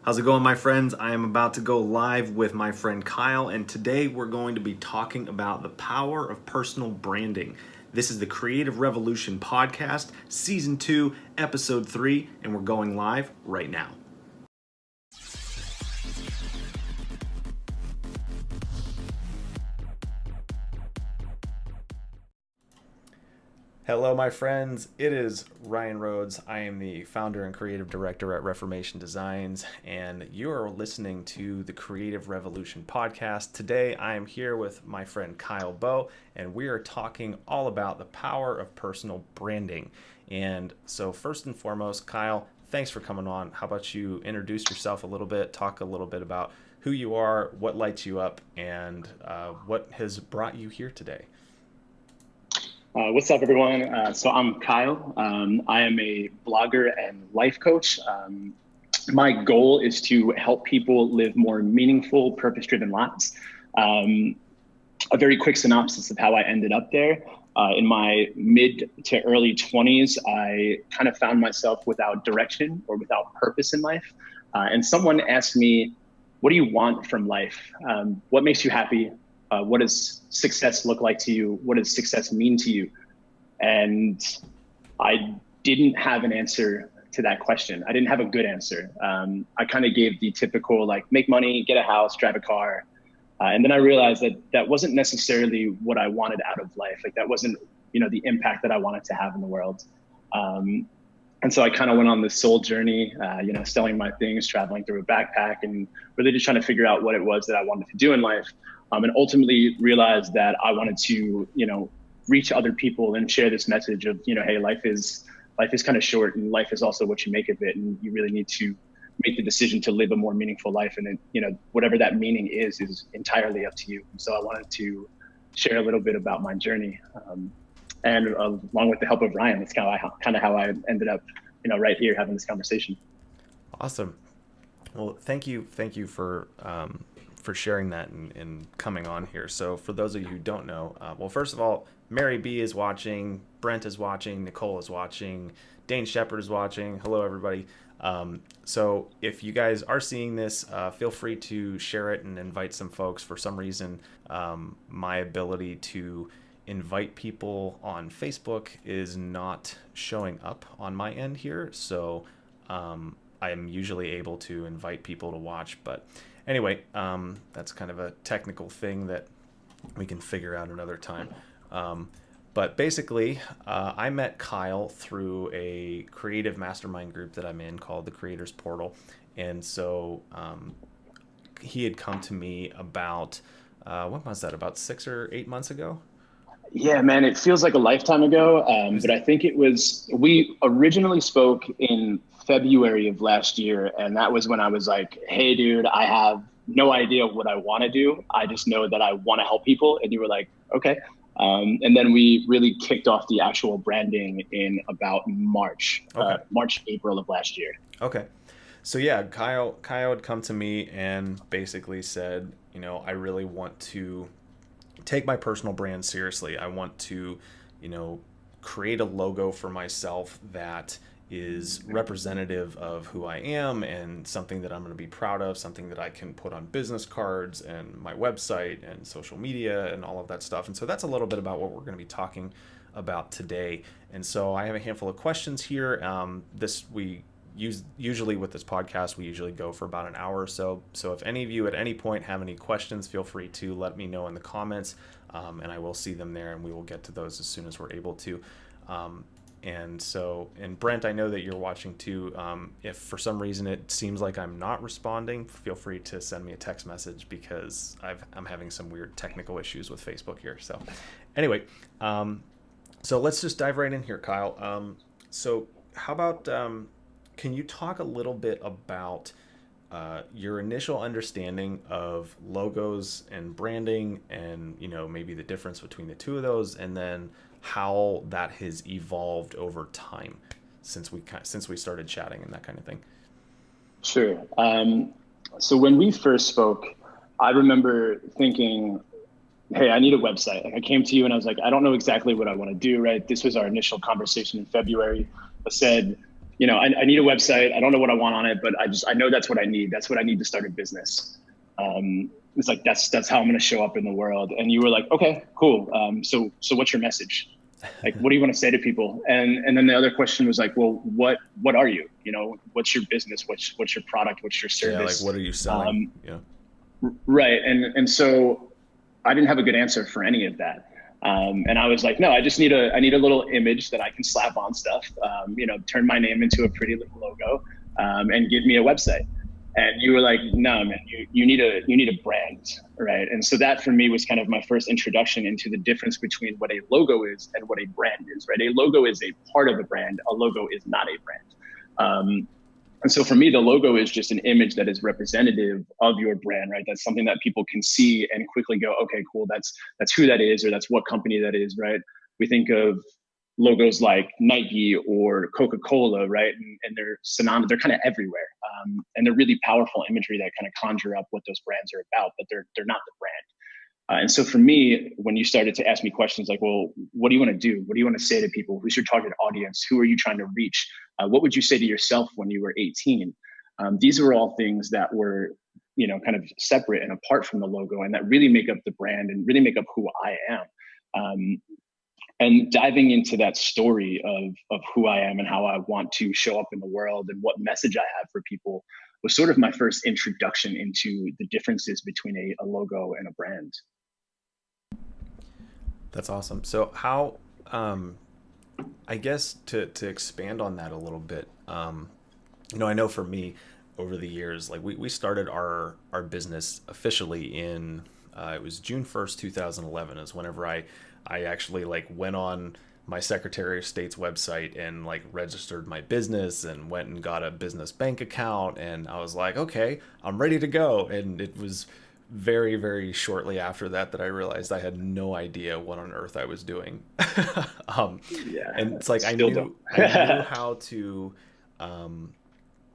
How's it going, my friends? I am about to go live with my friend Kyle, and today we're going to be talking about the power of personal branding. This is the Creative Revolution Podcast, Season 2, Episode 3, and we're going live right now. Hello, my friends. It is Ryan Rhoades. I am the founder and creative director at Reformation Designs, and you are listening to the Creative Revolution Podcast. Today, I am here with my friend Kyle Bowe, and we are talking all about the power of personal branding. And so, first and foremost, Kyle, thanks for coming on. How about you introduce yourself a little bit, talk a little bit about who you are, what lights you up, and what has brought you here today. What's up, everyone? So I'm Kyle. I am a blogger and life coach. My goal is to help people live more meaningful, purpose-driven lives. A very quick synopsis of how I ended up there. In my mid to early 20s, I kind of found myself without direction or without purpose in life. And someone asked me, what do you want from life? What makes you happy? What does success look like to you? What does success mean to you? And I didn't have an answer to that question. I didn't have a good answer. I kind of gave the typical, like, make money, get a house, drive a car. And then I realized that that wasn't necessarily what I wanted out of life. Like, that wasn't, the impact that I wanted to have in the world. And so I kind of went on this soul journey, selling my things, traveling through a backpack, and really just trying to figure out what it was that I wanted to do in life. And ultimately realized that I wanted to, reach other people and share this message of, hey, life is kind of short, and life is also what you make of it. And you really need to make the decision to live a more meaningful life. And then, whatever that meaning is entirely up to you. And so I wanted to share a little bit about my journey. And along with the help of Ryan, that's kind of how I ended up, right here having this conversation. Awesome. Well, thank you for sharing that and coming on here. So for those of you who don't know, well, first of all, Mary B is watching, Brent is watching, Nicole is watching, Dane Shepard is watching. Hello, everybody. So if you guys are seeing this, feel free to share it and invite some folks. For some reason, my ability to invite people on Facebook is not showing up on my end here. So I am usually able to invite people to watch, but anyway, that's kind of a technical thing that we can figure out another time. But basically, I met Kyle through a creative mastermind group that I'm in called the Creators Portal. And so he had come to me about, what was that, about 6 or 8 months ago? Yeah, man, it feels like a lifetime ago. But I think we originally spoke in February of last year. And that was when I was like, hey, dude, I have no idea what I want to do. I just know that I want to help people. And you were like, okay. And then we really kicked off the actual branding in about March, April of last year. Okay. So yeah, Kyle had come to me and basically said, I really want to take my personal brand seriously. I want to, create a logo for myself that is representative of who I am and something that I'm going to be proud of, something that I can put on business cards and my website and social media and all of that stuff. And so that's a little bit about what we're going to be talking about today. And so I have a handful of questions here. Usually with this podcast, we usually go for about an hour or so. So if any of you at any point have any questions, feel free to let me know in the comments, and I will see them there, and we will get to those as soon as we're able to. And Brent, I know that you're watching too. If for some reason it seems like I'm not responding, feel free to send me a text message because I'm having some weird technical issues with Facebook here. So anyway, so let's just dive right in here, Kyle. So how about, can you talk a little bit about your initial understanding of logos and branding and, maybe the difference between the two of those, and then how that has evolved over time since we started chatting and that kind of thing? Sure. So when we first spoke, I remember thinking, hey, I need a website. Like, I came to you and I was like, I don't know exactly what I want to do, right? This was our initial conversation in February. I said, I need a website. I don't know what I want on it, but I know that's what I need. That's what I need to start a business. It's like, that's how I'm going to show up in the world. And you were like, okay, cool. So what's your message? Like, what do you want to say to people? And then the other question was like, well, what are you? What's your business? What's your product? What's your Yeah, like service? what are you selling? Right. And so I didn't have a good answer for any of that. And I was like, no, I need a little image that I can slap on stuff, turn my name into a pretty little logo, and give me a website. And you were like, no, man, you need a brand, right? And so that for me was kind of my first introduction into the difference between what a logo is and what a brand is, right? A logo is a part of a brand. A logo is not a brand. And so for me, the logo is just an image that is representative of your brand, right? That's something that people can see and quickly go, okay, cool, that's who that is, or that's what company that is, right? We think of logos like Nike or Coca-Cola, right? And they're synonymous, they're kind of everywhere. And they're really powerful imagery that kind of conjure up what those brands are about, but they're not the brand. And so for me, when you started to ask me questions like, well, what do you want to do? What do you want to say to people? Who's your target audience? Who are you trying to reach? What would you say to yourself when you were 18? These were all things that were, kind of separate and apart from the logo, and that really make up the brand and really make up who I am. And diving into that story of who I am and how I want to show up in the world and what message I have for people was sort of my first introduction into the differences between a logo and a brand. That's awesome. So how, I guess to expand on that a little bit, I know for me over the years, like we started our business officially in, it was June 1st, 2011 is whenever I actually like went on my Secretary of State's website and like registered my business and went and got a business bank account. And I was like, okay, I'm ready to go. And it was very, very shortly after that I realized I had no idea what on earth I was doing. um, Yeah, and it's like still don't. I knew how to, and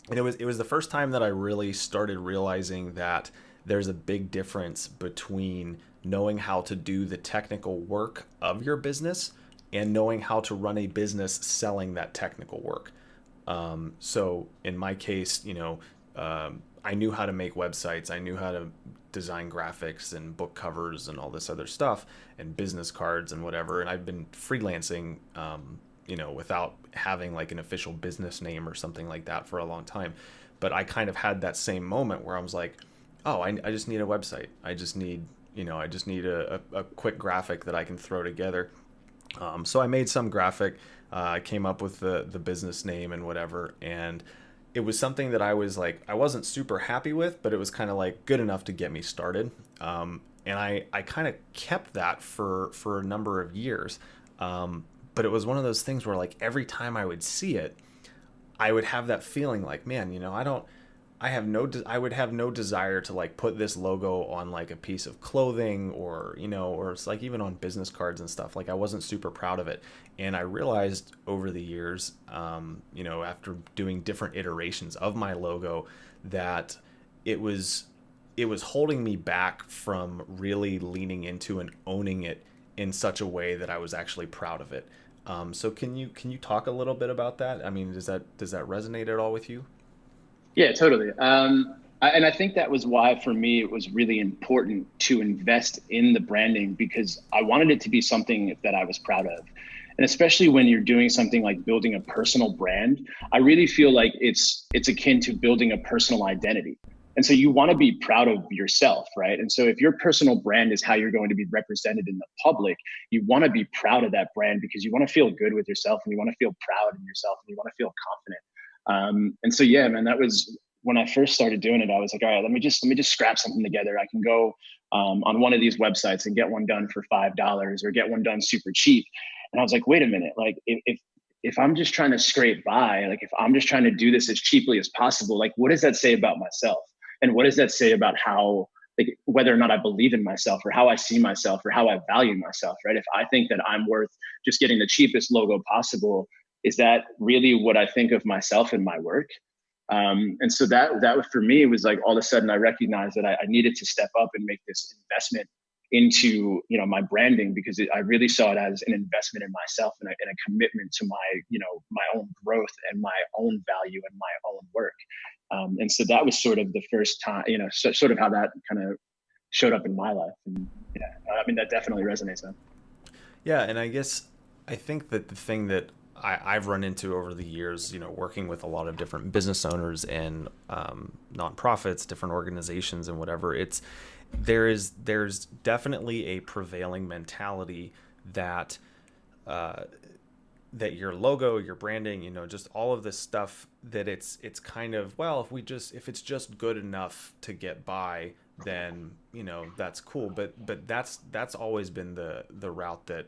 it was the first time that I really started realizing that there's a big difference between knowing how to do the technical work of your business and knowing how to run a business selling that technical work. So in my case, I knew how to make websites. I knew how to design graphics and book covers and all this other stuff and business cards and whatever. And I've been freelancing, without having like an official business name or something like that for a long time. But I kind of had that same moment where I was like, oh, I just need a website. I just need a quick graphic that I can throw together. So I made some graphic. I came up with the business name and whatever, and it was something that I was like, I wasn't super happy with, but it was kind of like good enough to get me started. And I kind of kept that for a number of years. But it was one of those things where like every time I would see it, I would have that feeling like, man, I would have no desire to like put this logo on like a piece of clothing or it's like even on business cards and stuff. Like I wasn't super proud of it. And I realized over the years, after doing different iterations of my logo, that it was holding me back from really leaning into and owning it in such a way that I was actually proud of it. So can you talk a little bit about that? I mean, does that resonate at all with you? Yeah, totally. And I think that was why, for me, it was really important to invest in the branding, because I wanted it to be something that I was proud of. And especially when you're doing something like building a personal brand, I really feel like it's akin to building a personal identity. And so you want to be proud of yourself, right? And so if your personal brand is how you're going to be represented in the public, you want to be proud of that brand because you want to feel good with yourself and you want to feel proud in yourself and you want to feel confident. And so, yeah, man, that was when I first started doing it. I was like, all right, let me just scrap something together. I can go on one of these websites and get one done for $5 or get one done super cheap. And I was like, wait a minute, like if I'm just trying to scrape by, like if I'm just trying to do this as cheaply as possible, like what does that say about myself? And what does that say about how, like, whether or not I believe in myself or how I see myself or how I value myself, right? If I think that I'm worth just getting the cheapest logo possible, is that really what I think of myself and my work? And so that for me was like, all of a sudden I recognized that I needed to step up and make this investment into, my branding, because I really saw it as an investment in myself, and a commitment to my own growth and my own value and my own work. And so that was sort of the first time, sort of how that kind of showed up in my life. And yeah, I mean, that definitely resonates then. Yeah, and I think that the thing that I've run into over the years, working with a lot of different business owners and nonprofits, different organizations, and whatever, there's definitely a prevailing mentality that that your logo, your branding, just all of this stuff, that it's kind of, well, if it's just good enough to get by, then that's cool. But that's always been the route that,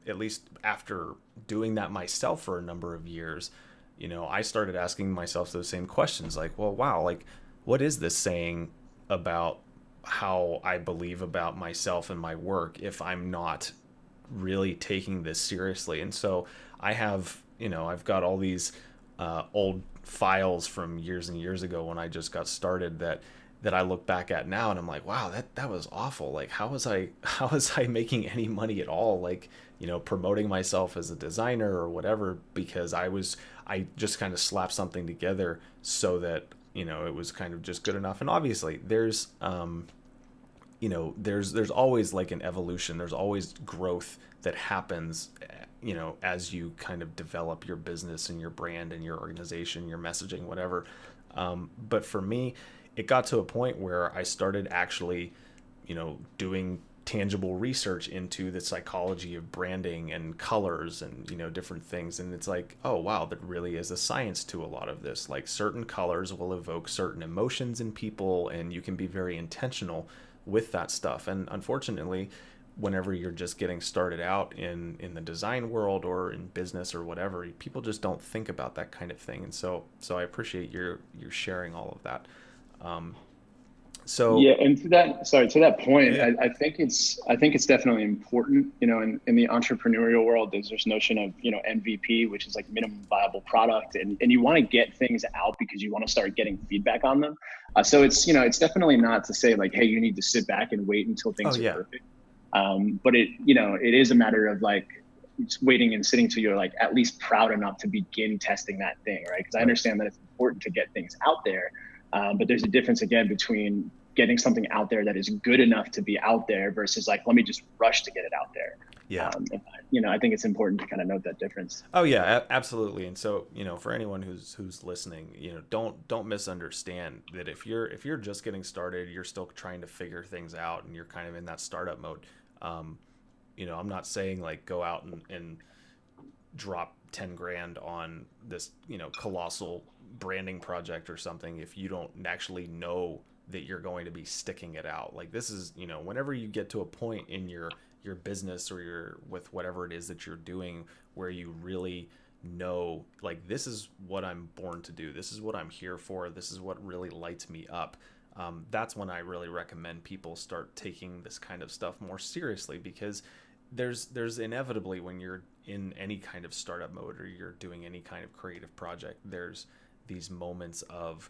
at least after doing that myself for a number of years, I started asking myself those same questions, like, well, wow, like, what is this saying about how I believe about myself and my work if I'm not really taking this seriously? And so I've got all these old files from years and years ago when I just got started, that I look back at now, and I'm like, wow, that was awful. Like, how was I making any money at all? Like, promoting myself as a designer or whatever, because I just kind of slapped something together so that, it was kind of just good enough. And obviously there's there's always like an evolution. There's always growth that happens, as you kind of develop your business and your brand and your organization, your messaging, whatever. But for me, it got to a point where I started actually, doing tangible research into the psychology of branding and colors and, different things. And it's like, oh, wow, there really is a science to a lot of this. Like, certain colors will evoke certain emotions in people, and you can be very intentional with that stuff. And unfortunately, whenever you're just getting started out in the design world or in business or whatever, people just don't think about that kind of thing. And so I appreciate your sharing all of that. Yeah, and to that point, Yeah. I think it's definitely important. In the entrepreneurial world, there's this notion of MVP, which is like minimum viable product, and you want to get things out because you want to start getting feedback on them. So it's definitely not to say like, hey, you need to sit back and wait until Oh things are yeah. perfect. But it is a matter of like just waiting and sitting till you're like at least proud enough to begin testing that thing, right? Because I understand that it's important to get things out there, but there's a difference again between getting something out there that is good enough to be out there versus like, let me just rush to get it out there. Yeah. I think it's important to kind of note that difference. Oh yeah, absolutely. And so, for anyone who's listening, don't misunderstand that if you're just getting started, you're still trying to figure things out, and you're kind of in that startup mode. I'm not saying like go out and drop 10 grand on this, colossal branding project or something if you don't actually know that you're going to be sticking it out. Like, this is, whenever you get to a point in your business or with whatever it is that you're doing, where you really know, like, this is what I'm born to do. This is what I'm here for. This is what really lights me up. That's when I really recommend people start taking this kind of stuff more seriously, because there's inevitably, when you're in any kind of startup mode or you're doing any kind of creative project, there's these moments of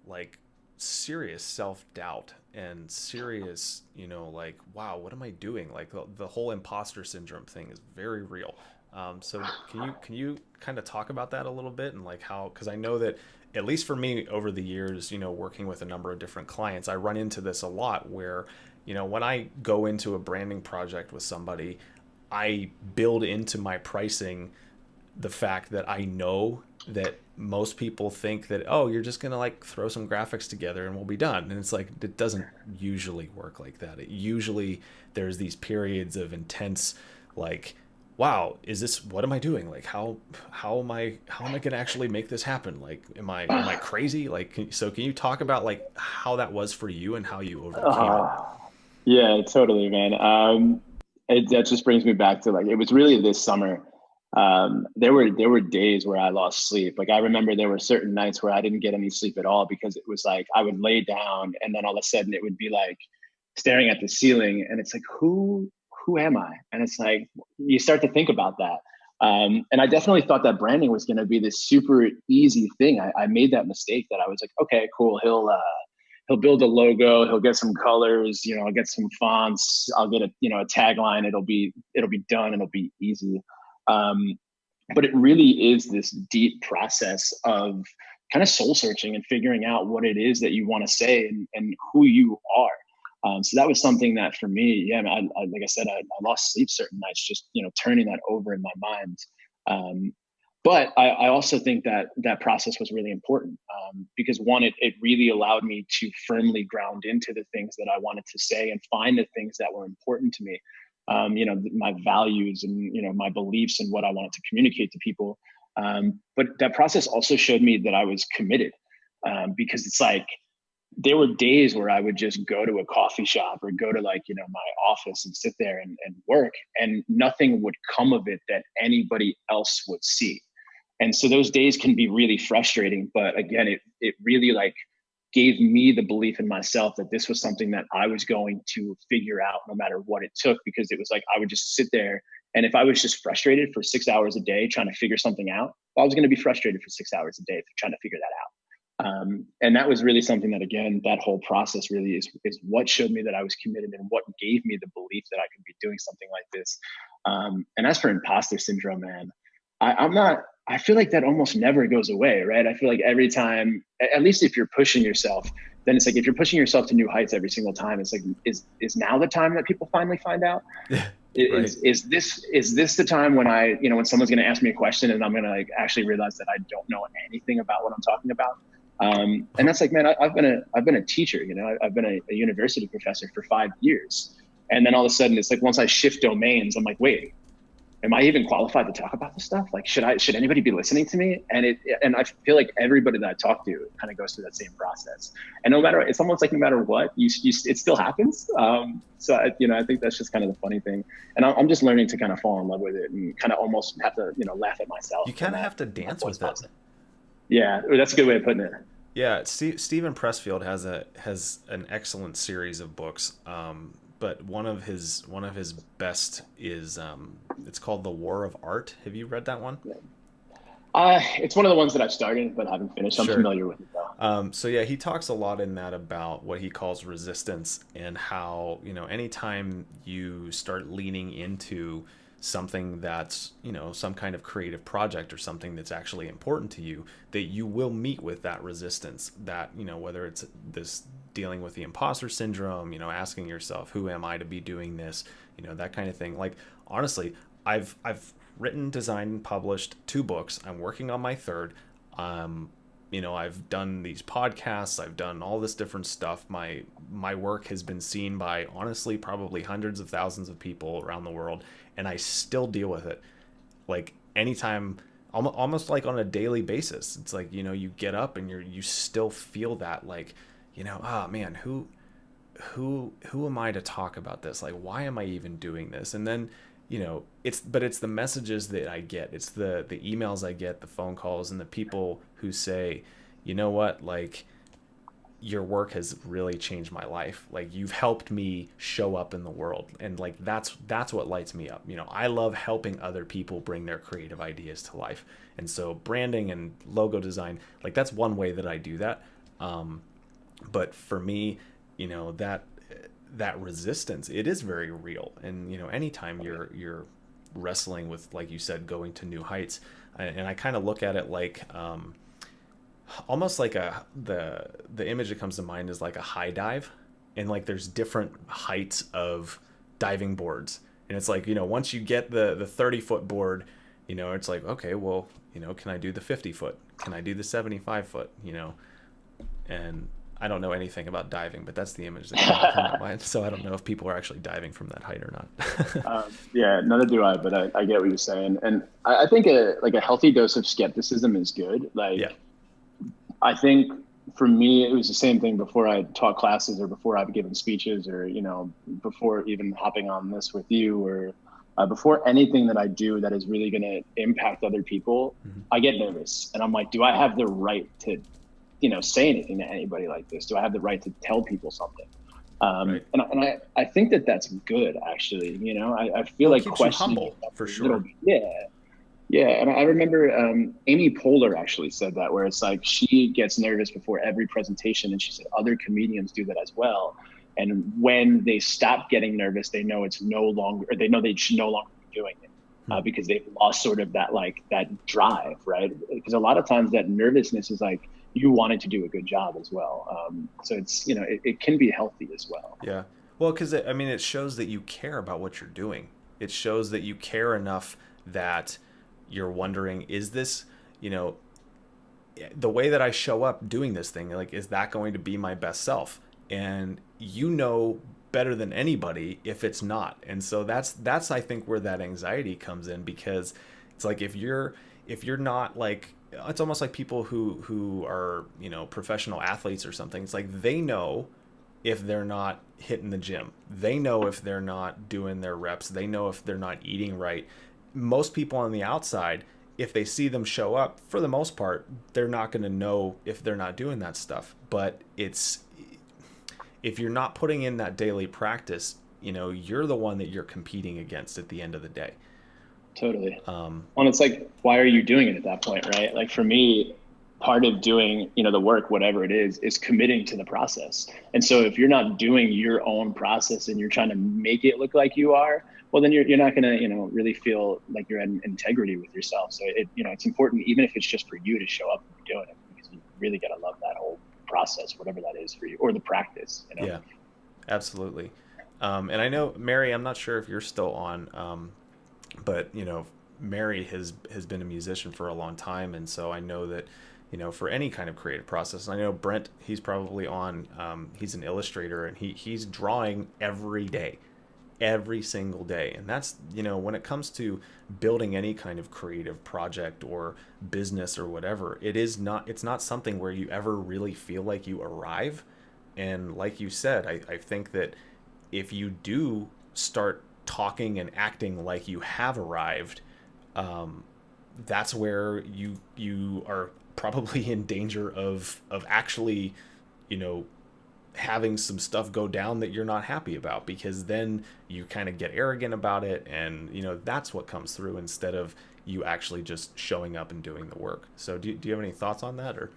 like serious self-doubt and serious, like, wow, what am I doing? Like, the whole imposter syndrome thing is very real. So can you kind of talk about that a little bit, and like how, because I know that at least for me over the years, working with a number of different clients, I run into this a lot where, when I go into a branding project with somebody, I build into my pricing the fact that I know that most people think that, oh, you're just going to like throw some graphics together and we'll be done. And it's like, it doesn't usually work like that. It usually, there's these periods of intense, like, wow, what am I doing? Like, how am I going to actually make this happen? Like, am I crazy? Like, can you talk about like how that was for you and how you overcame it? Uh, yeah, totally, man. That just brings me back to like, it was really this summer. There were days where I lost sleep. Like, I remember there were certain nights where I didn't get any sleep at all, because it was like I would lay down and then all of a sudden it would be like staring at the ceiling, and it's like, who am I? And it's like you start to think about that. And I definitely thought that branding was going to be this super easy thing. I made that mistake that I was like, okay, cool. he'll build a logo, he'll get some colors, I'll get some fonts, I'll get a tagline. It'll be done. It'll be easy. But it really is this deep process of kind of soul searching and figuring out what it is that you want to say and who you are. So that was something that for me, yeah, like I said, I lost sleep certain nights, just, turning that over in my mind. But I also think that process was really important, because one, it really allowed me to firmly ground into the things that I wanted to say and find the things that were important to me. My values and, my beliefs and what I wanted to communicate to people. But that process also showed me that I was committed, because it's like, there were days where I would just go to a coffee shop or go to my office and sit there and work, and nothing would come of it that anybody else would see. And so those days can be really frustrating, but again, it really gave me the belief in myself that this was something that I was going to figure out no matter what it took, because it was like, I would just sit there. And if I was just frustrated for 6 hours a day trying to figure something out, I was going to be frustrated for 6 hours a day trying to figure that out. And that was really something that, again, that whole process really is what showed me that I was committed and what gave me the belief that I could be doing something like this. And as for imposter syndrome, man, I feel like that almost never goes away, right? I feel like every time, at least if you're pushing yourself, then it's like, if you're pushing yourself to new heights every single time, it's like, is now the time that people finally find out? Right. Is this the time when when someone's going to ask me a question and I'm going to actually realize that I don't know anything about what I'm talking about? And that's like, man, I've been a teacher, I've been a university professor for 5 years. And then all of a sudden it's like, once I shift domains, I'm like, wait, am I even qualified to talk about this stuff? Like, should anybody be listening to me? And I feel like everybody that I talk to kind of goes through that same process. And it's almost like no matter what, it still happens. So I think that's just kind of the funny thing. And I'm just learning to kind of fall in love with it and kind of almost have to, laugh at myself. You kind of have to dance with it. Yeah, that's a good way of putting it. Yeah, Stephen Pressfield has an excellent series of books. But one of his best is it's called The War of Art. Have you read that one? It's one of the ones that I've started but haven't finished. I'm familiar with it though. So yeah, he talks a lot in that about what he calls resistance and how, anytime you start leaning into something that's, some kind of creative project or something that's actually important to you, that you will meet with that resistance, that, whether it's this dealing with the imposter syndrome, asking yourself, who am I to be doing this, that kind of thing. Like, honestly, I've written, designed, and published 2 books. I'm working on my 3rd. I've done these podcasts, I've done all this different stuff. My work has been seen by, honestly, probably hundreds of thousands of people around the world, and I still deal with it. Like, anytime, almost like on a daily basis. It's like, you get up and you still feel that, like, man, who am I to talk about this? Like, why am I even doing this? And then, it's the messages that I get. It's the emails I get, the phone calls, and the people who say, you know what, like, your work has really changed my life. Like, you've helped me show up in the world. And like, that's what lights me up. I love helping other people bring their creative ideas to life. And so branding and logo design, like, that's one way that I do that. But for me, that resistance, it is very real. And, anytime you're wrestling with, like you said, going to new heights, and I kind of look at it like, almost like the image that comes to mind is like a high dive, and like there's different heights of diving boards. And it's like, once you get the 30-foot board, it's like, okay, well, can I do the 50-foot? Can I do the 75-foot? And I don't know anything about diving, but that's the image that comes to my mind. So I don't know if people are actually diving from that height or not. Yeah, neither do I, but I get what you're saying. And I think a healthy dose of skepticism is good. Like, yeah. I think for me, it was the same thing before I taught classes or before I've given speeches or, before even hopping on this with you or before anything that I do that is really going to impact other people, mm-hmm. I get nervous and I'm like, do I have the right to, say anything to anybody like this? Do I have the right to tell people something? Right. And I think that that's good, actually. I feel like questioning, humble, for sure. Yeah. Yeah, and I remember Amy Poehler actually said that, where it's like she gets nervous before every presentation, and she said other comedians do that as well. And when they stop getting nervous, they know it's no longer, or they know they should no longer be doing it because they've lost sort of that like that drive, right? Because a lot of times that nervousness is like you wanted to do a good job as well. So it's it can be healthy as well. Yeah. Well, because I mean, it shows that you care about what you're doing. It shows that you care enough that you're wondering, is this, you know, the way that I show up doing this thing, like, is that going to be my best self? And you know better than anybody if it's not. And so that's I think where that anxiety comes in, because it's like if you're not like, it's almost like people who are, you know, professional athletes or something. It's like they know if they're not hitting the gym. They know if they're not doing their reps. They know if they're not eating right. Most people on the outside, if they see them show up, for the most part, they're not going to know if they're not doing that stuff. But it's, if you're not putting in that daily practice, you know, you're the one that you're competing against at the end of the day. Totally. Well, it's like, why are you doing it at that point, right? Like for me, part of doing, the work, whatever it is committing to the process. And so if you're not doing your own process and you're trying to make it look like you are, well, then you're not going to, really feel like you're in integrity with yourself. So it's important, even if it's just for you, to show up and be doing it, because you really got to love that whole process, whatever that is for you, or the practice. Yeah, absolutely. And I know, Mary, I'm not sure if you're still on, but Mary has been a musician for a long time, and so I know that for any kind of creative process. And I know Brent, he's probably on. He's an illustrator, and he's drawing every day, every single day. And that's when it comes to building any kind of creative project or business or whatever, it's not something where you ever really feel like you arrive. And like you said, I think that if you do start talking and acting like you have arrived, that's where you are probably in danger of actually, having some stuff go down that you're not happy about, because then you kind of get arrogant about it, and that's what comes through, instead of you actually just showing up and doing the work. So do you have any thoughts on that? Or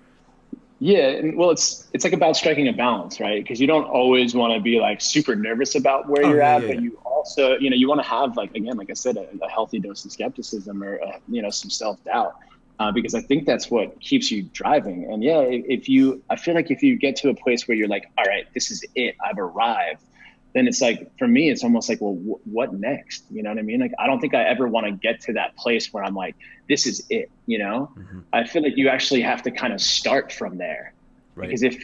yeah, well, it's like about striking a balance, right? Because you don't always want to be like super nervous about where you're at, but you also, you want to have, like, again, like I said, a healthy dose of skepticism, or some self-doubt, because I think that's what keeps you driving. And yeah, I feel like if you get to a place where you're like, all right, this is it, I've arrived, then it's like, for me, it's almost like, well, what next? You know what I mean? Like, I don't think I ever want to get to that place where I'm like, this is it, Mm-hmm. I feel like you actually have to kind of start from there. Right. Because if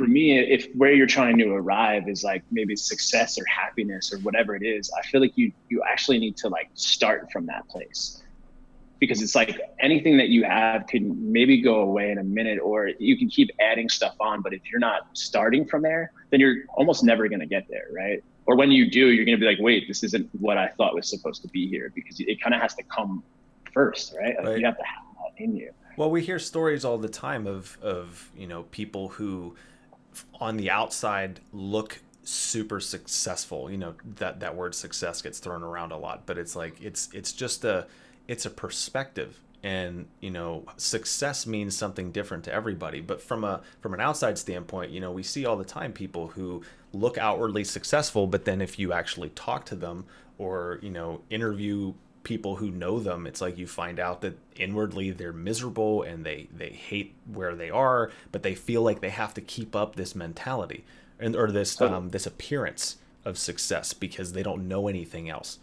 where you're trying to arrive is like maybe success or happiness or whatever it is, I feel like you actually need to like start from that place. Because it's like anything that you have can maybe go away in a minute, or you can keep adding stuff on. But if you're not starting from there, then you're almost never going to get there, right? Or when you do, you're going to be like, wait, this isn't what I thought was supposed to be here, because it kind of has to come first, right? Like, right. You have to have that in you. Well, we hear stories all the time of people who on the outside look super successful. That word success gets thrown around a lot, but it's like it's just it's a perspective. And success means something different to everybody. But from an outside standpoint, we see all the time people who look outwardly successful, but then if you actually talk to them, or interview people who know them, it's like you find out that inwardly they're miserable, and they hate where they are, but they feel like they have to keep up this mentality, or this appearance of success, because they don't know anything else.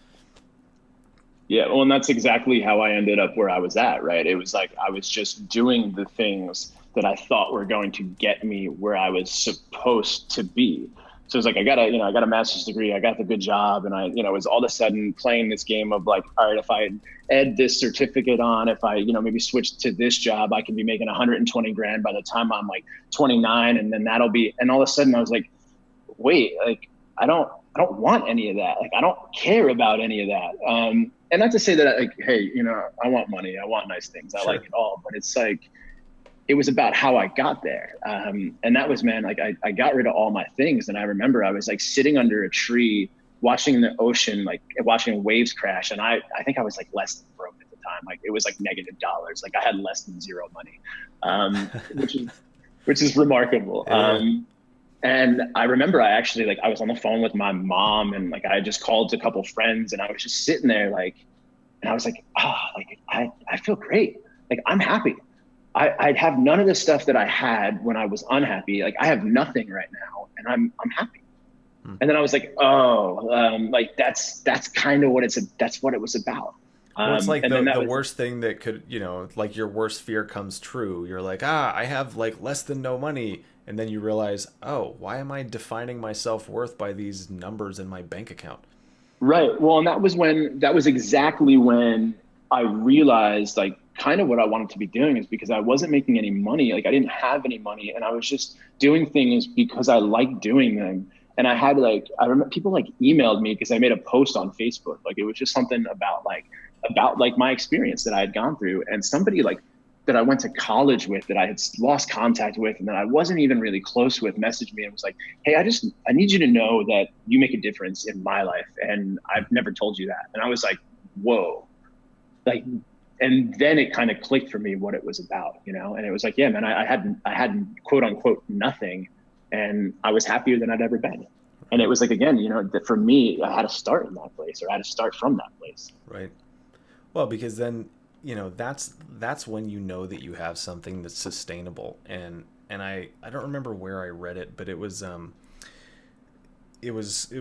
Yeah, well, and that's exactly how I ended up where I was at, right? It was like I was just doing the things that I thought were going to get me where I was supposed to be. So it's like, I got a master's degree, I got the good job, and I was all of a sudden playing this game of like, all right, if I add this certificate on, if I maybe switch to this job, I can be making 120 grand by the time I'm like 29, and then and all of a sudden I was like, wait, like I don't want any of that. Like, I don't care about any of that. And not to say that, like, hey, I want money, I want nice things, I like it all, but it's like, it was about how I got there. And that was, man, like I got rid of all my things. And I remember I was like sitting under a tree, watching the ocean, like watching waves crash. And I think I was like less than broke at the time. Like it was like negative dollars. Like I had less than zero money, which is remarkable. Yeah. And I remember I actually, like, I was on the phone with my mom, and like I just called a couple friends, and I was just sitting there like, and I was like, like I feel great. Like I'm happy. I have none of the stuff that I had when I was unhappy. Like I have nothing right now, and I'm happy. And then I was like, like that's kind of what that's what it was about. Well, it's like And then that the was, worst thing that could, like your worst fear comes true. You're like, I have like less than no money. And then you realize, oh, why am I defining my self-worth by these numbers in my bank account? right. Well, and that was exactly when I realized like kind of what I wanted to be doing, is because I wasn't making any money. Like I didn't have any money, and I was just doing things because I liked doing them. And I had like, I remember people like emailed me because I made a post on Facebook. Like it was just something about like my experience that I had gone through, and somebody like that I went to college with that I had lost contact with and that I wasn't even really close with messaged me and was like, hey, I need you to know that you make a difference in my life, and I've never told you that. And I was like, whoa. Like, and then it kind of clicked for me what it was about, and it was like, yeah, man, I hadn't quote unquote nothing, and I was happier than I'd ever been. And it was like, again, that for me, I had to start in that place, or I had to start from that place. Right. Well, because then, that's when you know that you have something that's sustainable. And I don't remember where I read it, but it was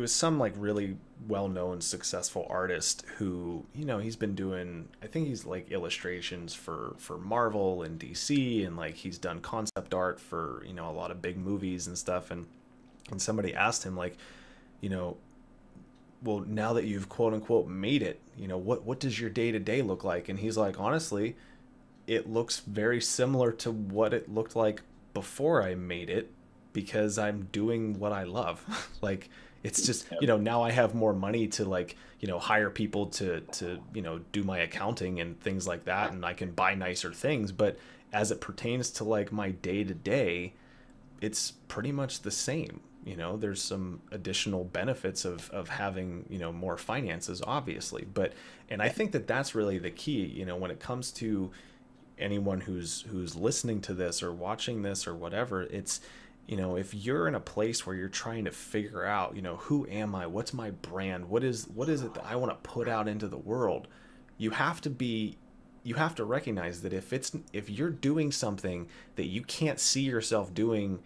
some like really well-known successful artist who, he's been doing, I think he's like illustrations for Marvel and DC, and like he's done concept art for, a lot of big movies and stuff. And somebody asked him like, well, now that you've quote unquote made it, what does your day to day look like? And he's like, honestly, it looks very similar to what it looked like before I made it, because I'm doing what I love. Like it's just, now I have more money to like, hire people to, do my accounting and things like that. And I can buy nicer things. But as it pertains to like my day to day, it's pretty much the same. There's some additional benefits of having, more finances, obviously. And I think that that's really the key, when it comes to anyone who's listening to this or watching this or whatever. It's, if you're in a place where you're trying to figure out, who am I? What's my brand? What is it that I want to put out into the world? You have to recognize that if you're doing something that you can't see yourself doing,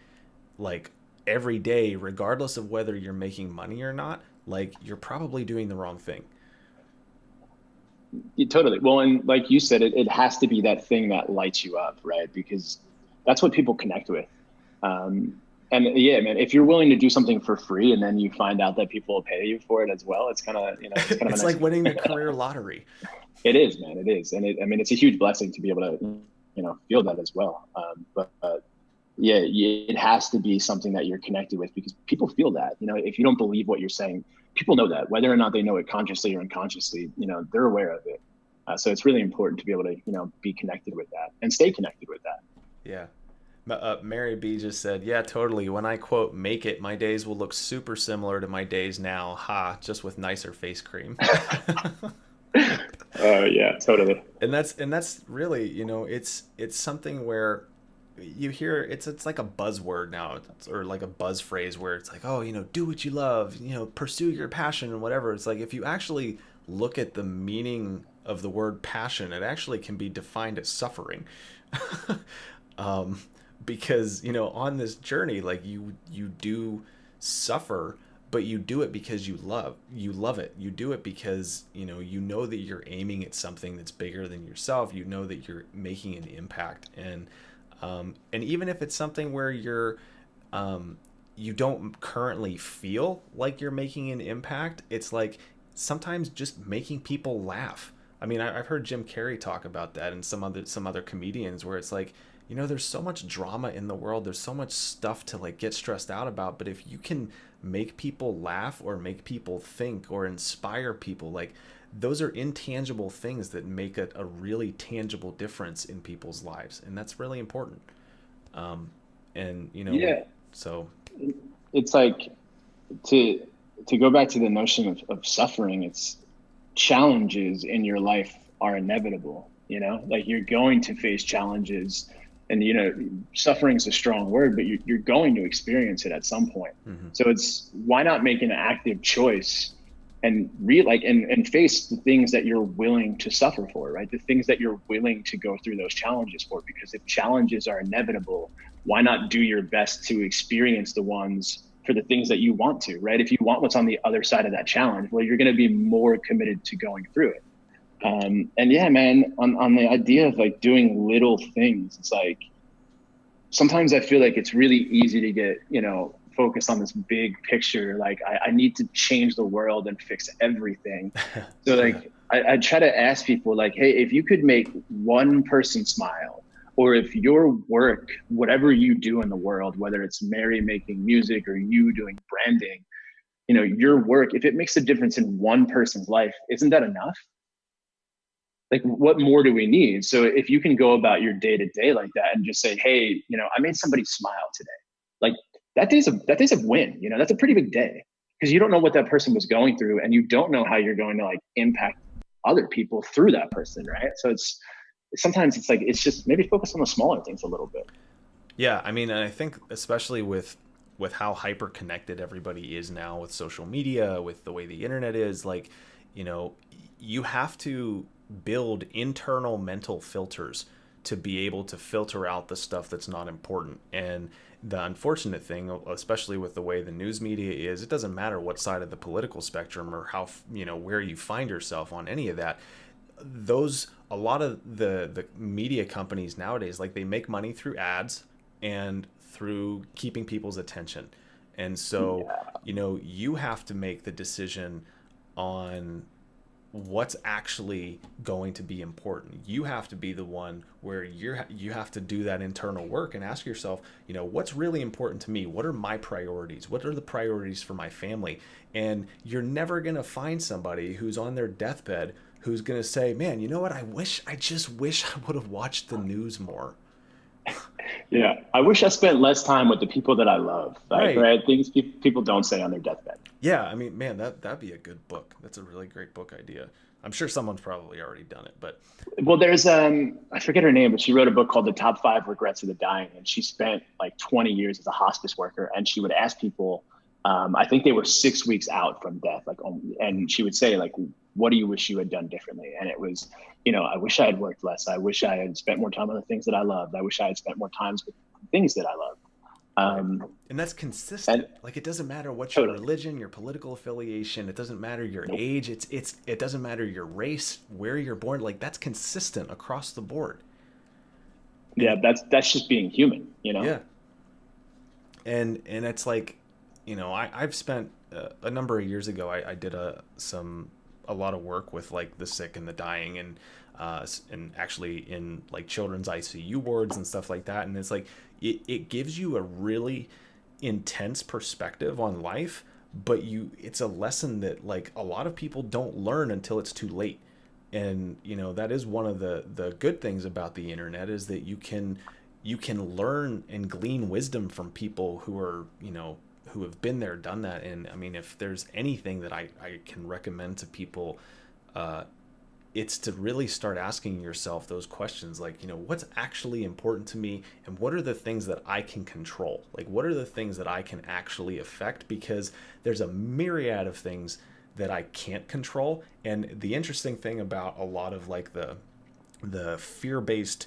like every day, regardless of whether you're making money or not, like you're probably doing the wrong thing. Totally. Well, and like you said, it has to be that thing that lights you up, right? Because that's what people connect with. And yeah, man, if you're willing to do something for free and then you find out that people will pay you for it as well, it's kind of, It's like winning the career lottery. It is, man. It is. And it's a huge blessing to be able to, feel that as well. But yeah, it has to be something that you're connected with, because people feel that, if you don't believe what you're saying, people know that, whether or not they know it consciously or unconsciously, they're aware of it. So it's really important to be able to, be connected with that and stay connected with that. Yeah. Mary B just said, yeah, totally. When I quote, make it, my days will look super similar to my days now. Ha, just with nicer face cream. Yeah, totally. And that's really, it's something where you hear it's like a buzzword now, or like a buzz phrase where it's like, oh, do what you love, pursue your passion and whatever. It's like, if you actually look at the meaning of the word passion, it actually can be defined as suffering. Because, on this journey, like you do suffer, but you do it because you love it. You do it because, you know that you're aiming at something that's bigger than yourself. You know that you're making an impact. And even if it's something where you don't currently feel like you're making an impact, it's like sometimes just making people laugh. I mean, I've heard Jim Carrey talk about that, and some other comedians, where it's like, there's so much drama in the world. There's so much stuff to like get stressed out about. But if you can make people laugh or make people think or inspire people, like those are intangible things that make a really tangible difference in people's lives. And that's really important. Yeah. So it's like to go back to the notion of suffering, it's challenges in your life are inevitable. You know, like you're going to face challenges, and you know, suffering is a strong word, but you're going to experience it at some point. Mm-hmm. So it's, why not make an active choice and and face the things that you're willing to suffer for, right? The things that you're willing to go through those challenges for, because if challenges are inevitable, why not do your best to experience the ones for the things that you want to, right? If you want what's on the other side of that challenge, well, you're going to be more committed to going through it. And yeah, man, on the idea of like doing little things, it's like, sometimes I feel like it's really easy to get, you know, focused on this big picture. Like I need to change the world and fix everything. So like, I try to ask people like, hey, if you could make one person smile, or if your work, whatever you do in the world, whether it's Mary making music or you doing branding, you know, your work, if it makes a difference in one person's life, isn't that enough? Like, what more do we need? So if you can go about your day to day like that and just say, hey, you know, I made somebody smile today, like that day's a win. You know, that's a pretty big day, because you don't know what that person was going through, and you don't know how you're going to like impact other people through that person, right? So it's, sometimes it's like, it's just maybe focus on the smaller things a little bit. Yeah, I mean, and I think especially with how hyper connected everybody is now with social media, with the way the internet is, like, you know, you have to build internal mental filters to be able to filter out the stuff that's not important. And the unfortunate thing, especially with the way the news media is, it doesn't matter what side of the political spectrum or how, you know, where you find yourself on any of that. Those, a lot of the media companies nowadays, like, they make money through ads and through keeping people's attention. And so, Yeah. you know, you have to make the decision on what's actually going to be important. You have to be the one where you have to do that internal work and ask yourself, you know, what's really important to me? What are my priorities? What are the priorities for my family? And you're never going to find somebody who's on their deathbed who's going to say, man, you know what? I just wish I would have watched the news more. Yeah. I wish I spent less time with the people that I love. Like, Right. right? Things people don't say on their deathbed. Yeah, I mean, man, that'd be a good book. That's a really great book idea. I'm sure someone's probably already done it, but Well, there's I forget her name, but she wrote a book called The Top Five Regrets of the Dying, and she spent like 20 years as a hospice worker, and she would ask people, I think they were 6 weeks out from death, like, and she would say like, "What do you wish you had done differently?" And it was, you know, I wish I had worked less. I wish I had spent more time on the things that I loved. I wish I had spent more times with things that I loved. right. Um, And that's and consistent. Like, it doesn't matter what your totally, religion, your political affiliation, it doesn't matter your nope. age, it doesn't matter your race, where you're born. Like, that's consistent across the board. And Yeah, that's just being human, you know. yeah, and it's like, you know, I've spent a number of years ago, I did a lot of work with like the sick and the dying, and actually in like children's ICU wards and stuff like that. And it's like, it gives you a really intense perspective on life, but it's a lesson that like a lot of people don't learn until it's too late. And you know, that is one of the good things about the internet, is that you can learn and glean wisdom from people who are, you know, who have been there, done that. And I mean, if there's anything that I can recommend to people, uh, it's to really start asking yourself those questions, like, you know, what's actually important to me, and what are the things that I can control? Like, what are the things that I can actually affect? Because there's a myriad of things that I can't control. And the interesting thing about a lot of like the fear-based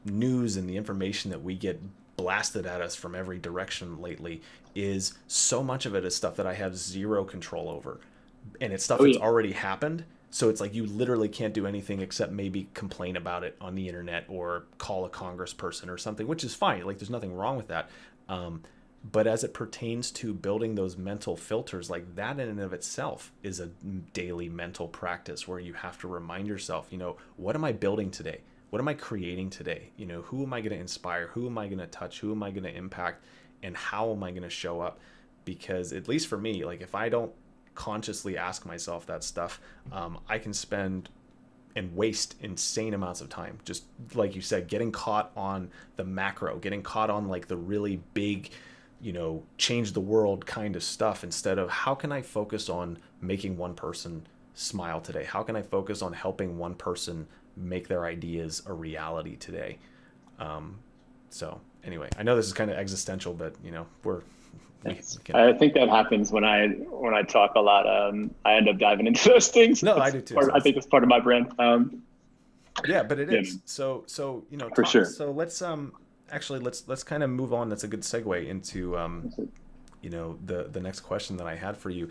news and the information that we get blasted at us from every direction lately is, so much of it is stuff that I have zero control over, and it's stuff Oh that's yeah, already happened. So it's like, you literally can't do anything except maybe complain about it on the internet or call a congressperson or something, which is fine. Like, there's nothing wrong with that. But as it pertains to building those mental filters, like, that in and of itself is a daily mental practice where you have to remind yourself, you know, what am I building today? What am I creating today? You know, who am I going to inspire? Who am I going to touch? Who am I going to impact? And how am I going to show up? Because at least for me, like, if I don't consciously ask myself that stuff, I can spend and waste insane amounts of time, just like you said, getting caught on the macro, getting caught on like the really big, you know, change the world kind of stuff, instead of how can I focus on making one person smile today? How can I focus on helping one person make their ideas a reality today? So anyway, I know this is kind of existential, but we can. I think that happens when I talk a lot. I end up diving into those things. No, I do too. I think it's part of my brand. Yeah, but it Yeah, is. So for sure. so let's actually let's kind of move on. That's a good segue into the next question that I had for you.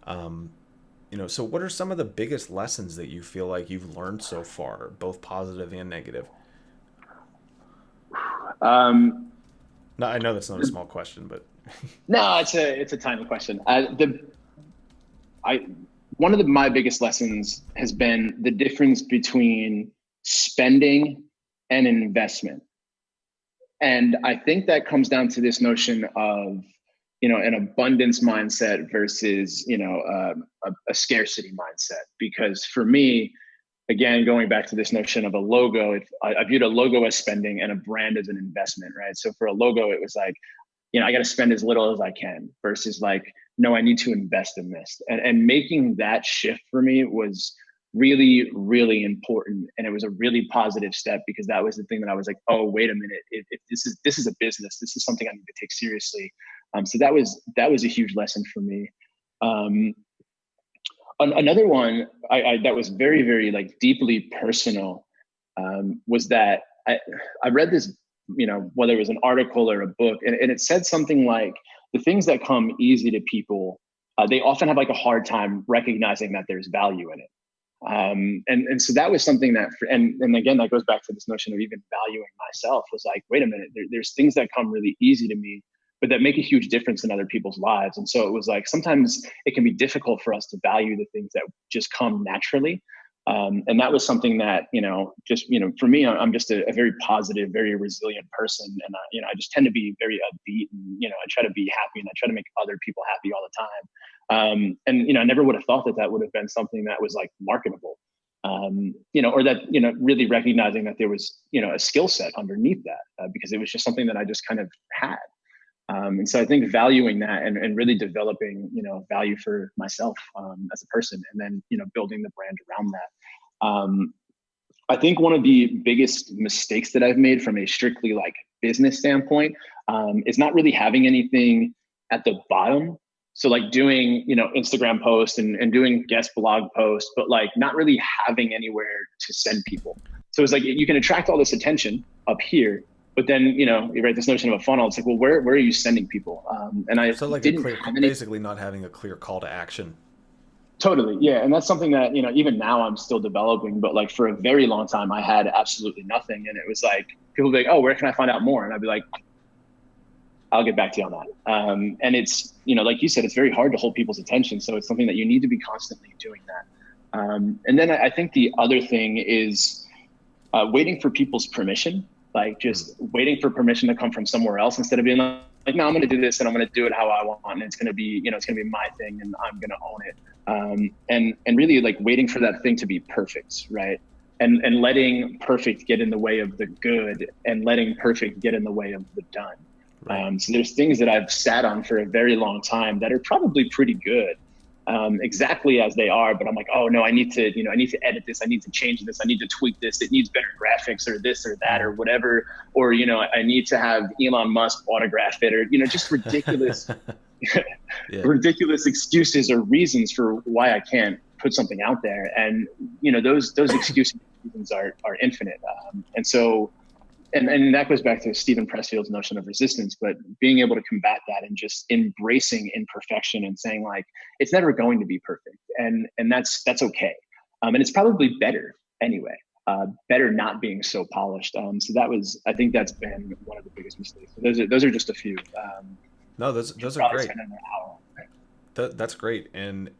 So what are some of the biggest lessons that you feel like you've learned so far, both positive and negative? No, I know that's not a small question, but No, it's a tiny question. One of my biggest lessons has been the difference between spending and investment. And I think that comes down to this notion of, an abundance mindset versus, a scarcity mindset. Because for me, again, going back to this notion of a logo, I viewed a logo as spending and a brand as an investment, right? So for a logo, it was like, I got to spend as little as I can versus like, no, I need to invest in this. And making that shift for me was really, really important. And it was a really positive step because that was the thing that I was like, oh, wait a minute. If this is a business, this is something I need to take seriously. So that was a huge lesson for me. Another one that was very, very like deeply personal was that I read this, whether it was an article or a book, and it said something like the things that come easy to people, they often have like a hard time recognizing that there's value in it. And so that was something that, and again, that goes back to this notion of even valuing myself was like, wait a minute, there's things that come really easy to me, but that make a huge difference in other people's lives. And so it was like, sometimes it can be difficult for us to value the things that just come naturally. And that was something that, for me, I'm just a very positive, very resilient person. And, I just tend to be very upbeat and, I try to be happy and I try to make other people happy all the time. And, I never would have thought that would have been something that was like marketable, or that, really recognizing that there was, a skill set underneath that because it was just something that I just kind of had. And so I think valuing that and really developing, value for myself as a person, and then, building the brand around that. I think one of the biggest mistakes that I've made from a strictly like business standpoint is not really having anything at the bottom. So like doing, Instagram posts and doing guest blog posts, but like not really having anywhere to send people. So it's like you can attract all this attention up here, but then, you write this notion of a funnel. It's like, well, where are you sending people? And I so like basically not having a clear call to action. Totally. Yeah. And that's something that, even now I'm still developing, but like for a very long time, I had absolutely nothing. And it was like, people would be like, oh, where can I find out more? And I'd be like, I'll get back to you on that. And it's, like you said, it's very hard to hold people's attention. So it's something that you need to be constantly doing that. And then I think the other thing is waiting for people's permission, like just waiting for permission to come from somewhere else instead of being like, no, I'm going to do this and I'm going to do it how I want. And it's going to be, it's going to be my thing and I'm going to own it. And really like waiting for that thing to be perfect. Right. And letting perfect get in the way of the good and letting perfect get in the way of the done. Right. So there's things that I've sat on for a very long time that are probably pretty good, exactly as they are. But I'm like, oh no, I need to edit this. I need to change this. I need to tweak this. It needs better graphics or this or that or whatever. Or, I need to have Elon Musk autograph it or, just ridiculous, ridiculous excuses or reasons for why I can't put something out there. And, those excuses are infinite. And so, and that goes back to Stephen Pressfield's notion of resistance, but being able to combat that and just embracing imperfection and saying like, it's never going to be perfect. And that's okay. And it's probably better anyway, better not being so polished. So I think that's been one of the biggest mistakes. So those are just a few. No, those are great. That's great. And,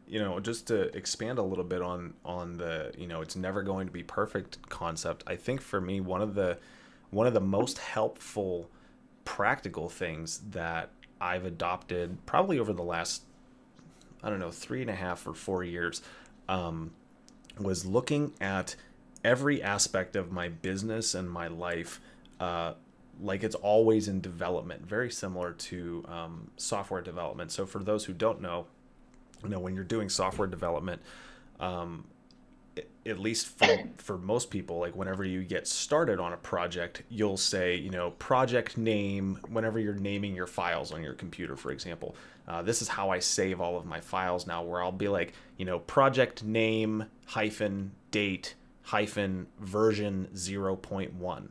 just to expand a little bit on the, it's never going to be perfect concept. I think for me, one of the most helpful practical things that I've adopted probably over the last, 3.5 or 4 years, was looking at every aspect of my business and my life, like it's always in development, very similar to software development. So for those who don't know, when you're doing software development, at least for most people, like whenever you get started on a project, you'll say, project name, whenever you're naming your files on your computer, for example. This is how I save all of my files now, where I'll be like, project name hyphen date hyphen version 0.1.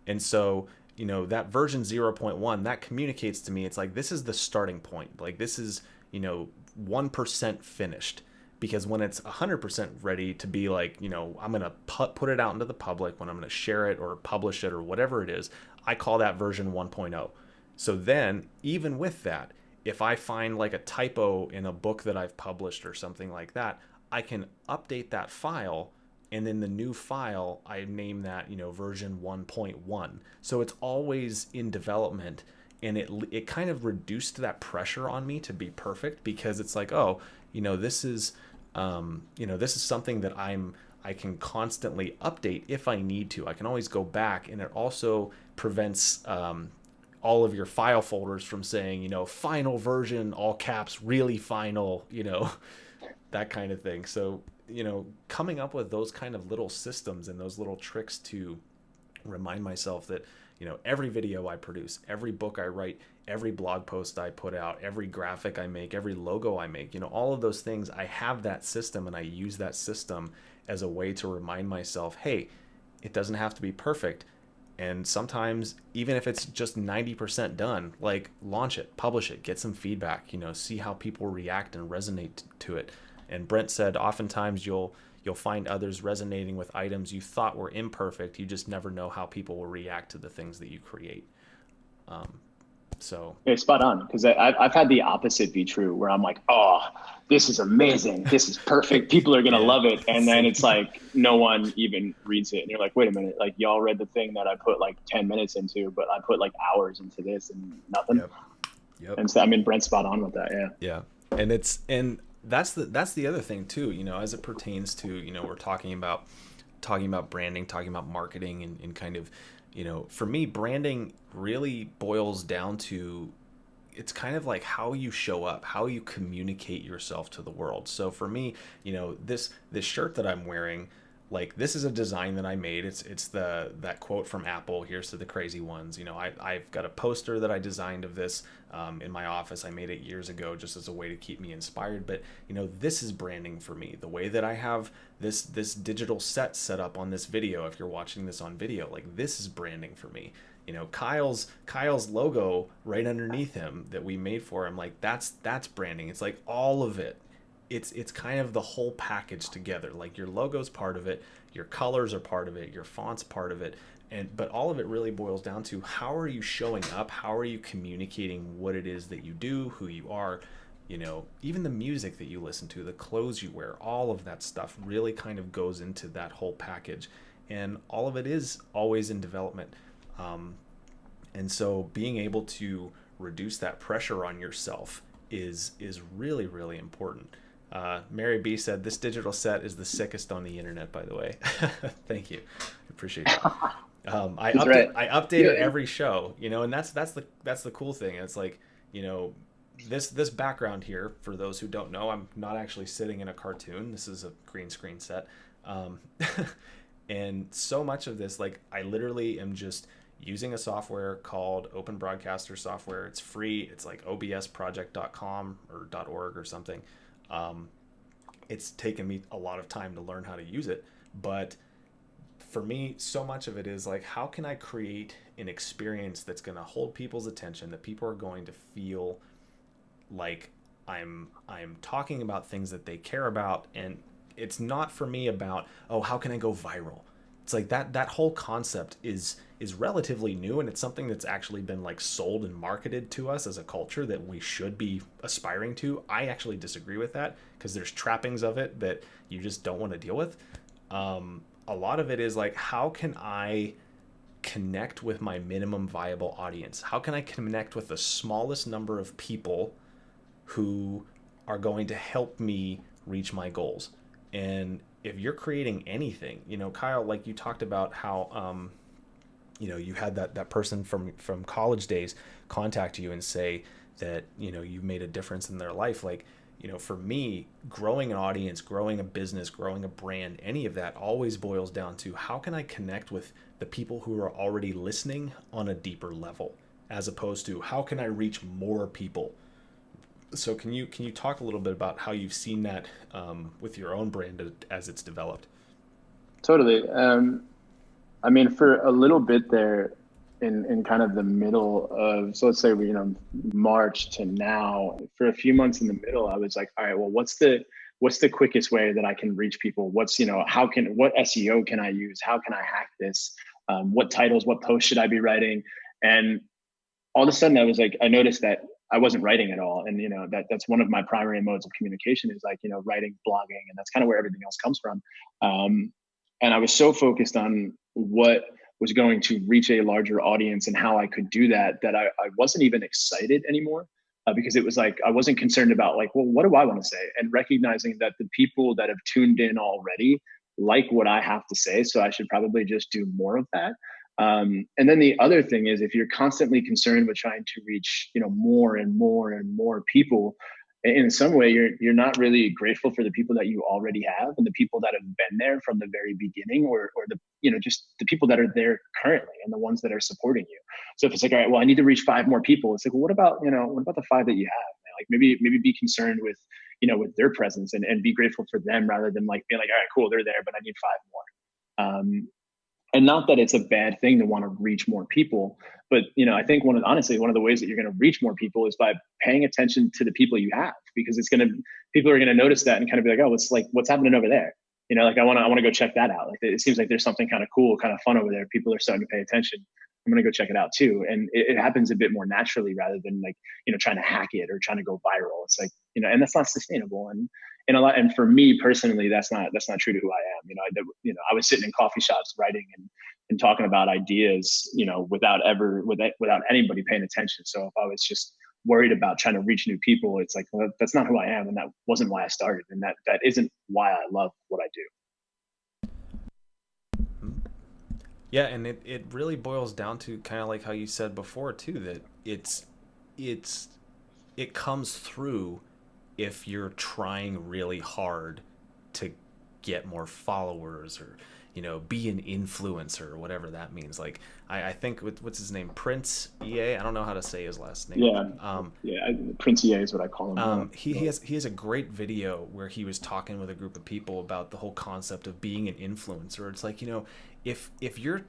And so, that version 0.1, that communicates to me, it's like, this is the starting point. Like, this is, 1% finished. Because when it's 100% ready to be like, I'm going to put it out into the public, when I'm going to share it or publish it or whatever it is, I call that version 1.0. So then, even with that, if I find like a typo in a book that I've published or something like that, I can update that file, and in the new file, I name that, version 1.1. So it's always in development, and it kind of reduced that pressure on me to be perfect, because it's like, oh, this is this is something that I can constantly update if I need to. I can always go back, and it also prevents all of your file folders from saying, final version, all caps, really final, that kind of thing. So, coming up with those kind of little systems and those little tricks to remind myself that, every video I produce, every book I write, every blog post I put out, every graphic I make, every logo I make, all of those things, I have that system, and I use that system as a way to remind myself, hey, it doesn't have to be perfect. And sometimes, even if it's just 90% done, like, launch it, publish it, get some feedback, see how people react and resonate to it. And Brent said, oftentimes you'll find others resonating with items you thought were imperfect. You just never know how people will react to the things that you create. So yeah, spot on. Because I've had the opposite be true, where I'm like, oh, this is amazing, this is perfect, people are gonna love it, and then it's like no one even reads it, and you're like, wait a minute, like, y'all read the thing that I put like 10 minutes into, but I put like hours into this and nothing. Yep. And so, Brent's spot on with that. Yeah. And that's the other thing too, as it pertains to, we're talking about branding, talking about marketing, and kind of, for me, branding really boils down to, it's kind of like how you show up, how you communicate yourself to the world. So for me, this shirt that I'm wearing, like, this is a design that I made. It's that quote from Apple, "Here's to the crazy ones." I've got a poster that I designed of this in my office. I made it years ago just as a way to keep me inspired. But this is branding for me. The way that I have this digital set up on this video, if you're watching this on video, like, this is branding for me. Kyle's logo right underneath him that we made for him, like, that's branding. It's like all of it. It's kind of the whole package together. Like, your logo's part of it, your colors are part of it, your font's part of it, but all of it really boils down to, how are you showing up? How are you communicating what it is that you do, who you are? Even the music that you listen to, the clothes you wear, all of that stuff really kind of goes into that whole package, and all of it is always in development. And so being able to reduce that pressure on yourself is really, really important. Mary B said, "This digital set is the sickest on the internet," by the way. Thank you. I appreciate it. I update it every show, and that's the cool thing. It's like, this background here, for those who don't know, I'm not actually sitting in a cartoon. This is a green screen set. And so much of this, like, I literally am just using a software called Open Broadcaster software. It's free. It's like obsproject.com or .org or something. It's taken me a lot of time to learn how to use it, but for me, so much of it is like, how can I create an experience that's going to hold people's attention, that people are going to feel like I'm talking about things that they care about. And it's not for me about, oh, how can I go viral? It's like that whole concept is relatively new, and it's something that's actually been like sold and marketed to us as a culture that we should be aspiring to. I actually disagree with that, because there's trappings of it that you just don't want to deal with. A lot of it is like, how can I connect with my minimum viable audience? How can I connect with the smallest number of people who are going to help me reach my goals? And if you're creating anything, Kyle, like, you talked about how, you had that person from college days contact you and say that, you've made a difference in their life. Like, for me, growing an audience, growing a business, growing a brand, any of that always boils down to how can I connect with the people who are already listening on a deeper level, as opposed to how can I reach more people. So can you talk a little bit about how you've seen that with your own brand as it's developed? Totally. I mean, for a little bit there in kind of the middle of, so let's say March to now, for a few months in the middle, I was like, all right, well, what's the quickest way that I can reach people? What SEO can I use? How can I hack this? What titles, what posts should I be writing? And all of a sudden I noticed that I wasn't writing at all. And, that's one of my primary modes of communication is writing, blogging, and that's kind of where everything else comes from. And I was so focused on what was going to reach a larger audience and how I could do that I wasn't even excited anymore, because it was like I wasn't concerned about well, what do I want to say? And recognizing that the people that have tuned in already like what I have to say, so I should probably just do more of that. And then the other thing is, if you're constantly concerned with trying to reach more and more and more people, in some way you're not really grateful for the people that you already have and the people that have been there from the very beginning, or the just the people that are there currently and the ones that are supporting you. So if it's like, all right, well, I need to reach 5 more people, it's like, well, what about the 5 that you have? Like maybe be concerned with with their presence and be grateful for them, rather than being like, all right, cool, they're there, but I need 5 more. And not that it's a bad thing to want to reach more people, but I think one of the ways that you're going to reach more people is by paying attention to the people you have, because people are going to notice that and kind of be like, oh, what's happening over there? I want to go check that out. Like, it seems like there's something kind of cool, kind of fun over there. People are starting to pay attention. I'm going to go check it out too. And it happens a bit more naturally, rather than trying to hack it or trying to go viral. It's like, and that's not sustainable. And for me personally, that's not true to who I am. I was sitting in coffee shops writing and talking about ideas, without anybody paying attention. So if I was just worried about trying to reach new people, it's like, well, that's not who I am. And that wasn't why I started. And that isn't why I love what I do. Yeah, and it really boils down to kind of like how you said before too, that it comes through if you're trying really hard to get more followers, or be an influencer, or whatever that means. Like I think with what's his name, Prince EA, I don't know how to say his last name. Prince EA is what I call him. He has a great video where he was talking with a group of people about the whole concept of being an influencer. It's like, if you're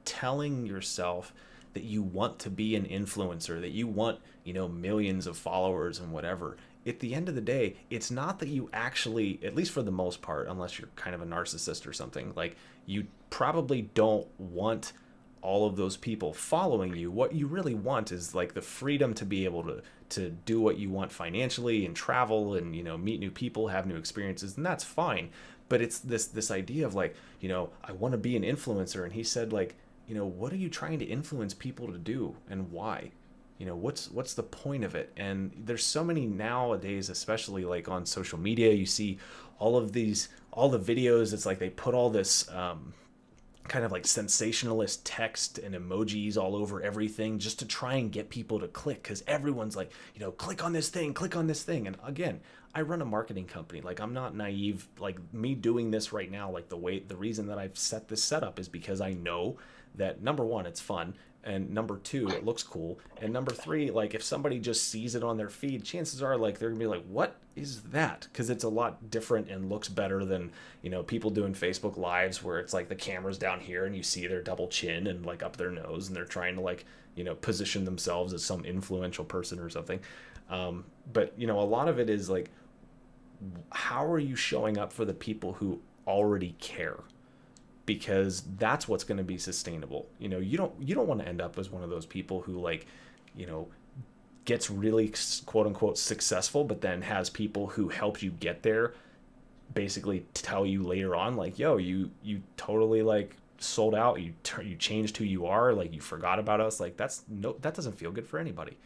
telling yourself that you want to be an influencer, that you want millions of followers and whatever, at the end of the day, it's not that you actually, at least for the most part, unless you're kind of a narcissist or something, like, you probably don't want all of those people following you. What you really want is like the freedom to be able to do what you want financially, and travel, and meet new people, have new experiences, and that's fine. But it's this idea of like, I want to be an influencer. And he said, like, what are you trying to influence people to do, and why? What's the point of it? And there's so many nowadays, especially like on social media, you see all the videos. It's like they put all this kind of like sensationalist text and emojis all over everything, just to try and get people to click, because everyone's like, click on this thing. And again, I run a marketing company. Like, I'm not naive. Like, me doing this right now, like the reason that I've set this setup is because I know that, number one, it's fun, and number two, it looks cool, and number three, like, if somebody just sees it on their feed, chances are like they're gonna be like, what is that? Because it's a lot different and looks better than people doing Facebook lives, where it's like the camera's down here and you see their double chin and like up their nose, and they're trying to like position themselves as some influential person or something. But a lot of it is like, how are you showing up for the people who already care? Because that's what's going to be sustainable. You don't want to end up as one of those people who like, gets really quote unquote successful, but then has people who helped you get there basically tell you later on, like, yo, you totally like sold out. You changed who you are. Like, you forgot about us. Like, that doesn't feel good for anybody.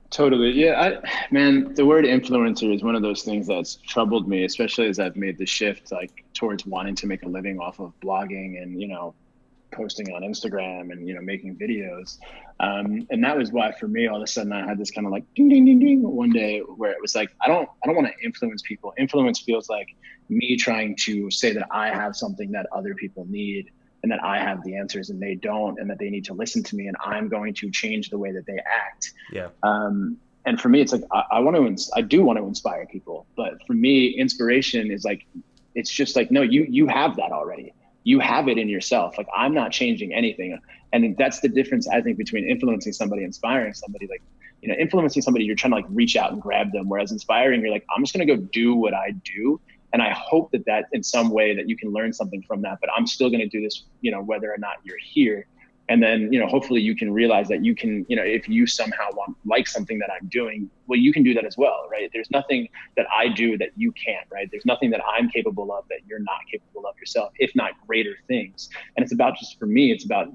Totally. Yeah. Man, the word influencer is one of those things that's troubled me, especially as I've made the shift like towards wanting to make a living off of blogging and, posting on Instagram and, making videos. And that was why for me, all of a sudden I had this kind of like ding, ding, ding, ding one day where it was like, I don't want to influence people. Influence feels like me trying to say that I have something that other people need and that I have the answers and they don't, and that they need to listen to me and I'm going to change the way that they act. Yeah. And for me, it's like, I do want to inspire people, but for me, inspiration is like, it's just like, no, you have that already. You have it in yourself. Like, I'm not changing anything. And that's the difference, I think, between influencing somebody, inspiring somebody. Like, influencing somebody, you're trying to like reach out and grab them. Whereas inspiring, you're like, I'm just going to go do what I do. And I hope that in some way that you can learn something from that, but I'm still going to do this, whether or not you're here. And then, hopefully you can realize that you can, if you somehow like something that I'm doing, well, you can do that as well, right? There's nothing that I do that you can't, right? There's nothing that I'm capable of that you're not capable of yourself, if not greater things. And it's about, just for me, it's about,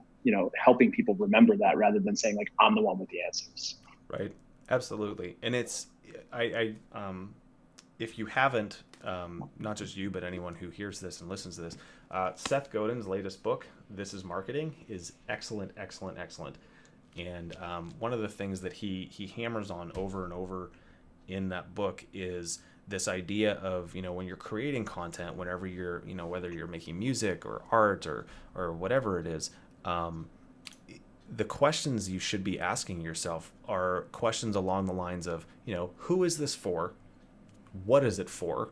helping people remember that rather than saying like, I'm the one with the answers. Right. Absolutely. And it's, if you haven't, not just you, but anyone who hears this and listens to this, Seth Godin's latest book, This is Marketing, is excellent, excellent, excellent. And one of the things that he hammers on over and over in that book is this idea of, when you're creating content, whenever you're, whether you're making music or art or whatever it is, the questions you should be asking yourself are questions along the lines of, who is this for? What is it for?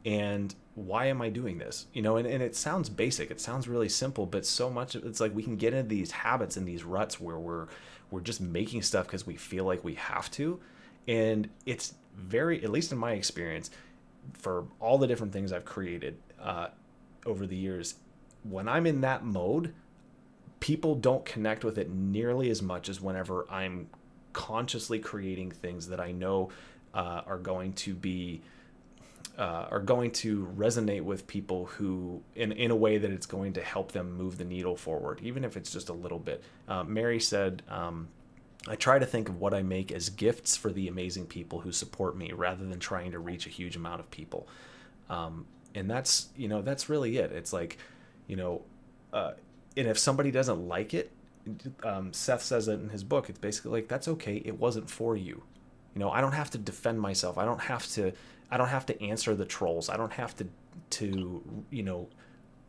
And why am I doing this? And it sounds basic. It sounds really simple, but so much, it's like we can get into these habits and these ruts where we're just making stuff because we feel like we have to. And it's very, at least in my experience, for all the different things I've created over the years, when I'm in that mode, people don't connect with it nearly as much as whenever I'm consciously creating things that I know are going to resonate with people who in a way that it's going to help them move the needle forward, even if it's just a little bit. Mary said, I try to think of what I make as gifts for the amazing people who support me rather than trying to reach a huge amount of people. And that's really it. It's like, and if somebody doesn't like it, Seth says it in his book, it's basically like, that's okay. It wasn't for you. I don't have to defend myself. I don't have to answer the trolls. I don't have to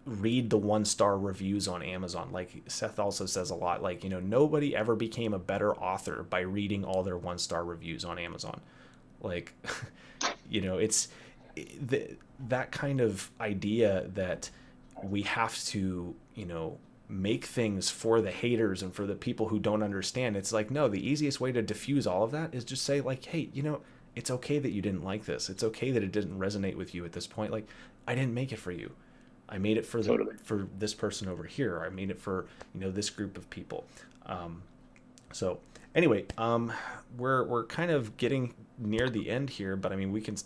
read the 1-star reviews on Amazon. Like Seth also says a lot, like, nobody ever became a better author by reading all their 1-star reviews on Amazon. Like, it's that kind of idea that we have to, make things for the haters and for the people who don't understand. It's like, no, the easiest way to diffuse all of that is just say like, hey, it's okay that you didn't like this. It's okay that it didn't resonate with you at this point. Like, I didn't make it for you. I made it for for this person over here. I made it for, this group of people. So anyway, we're kind of getting near the end here, but I mean, we can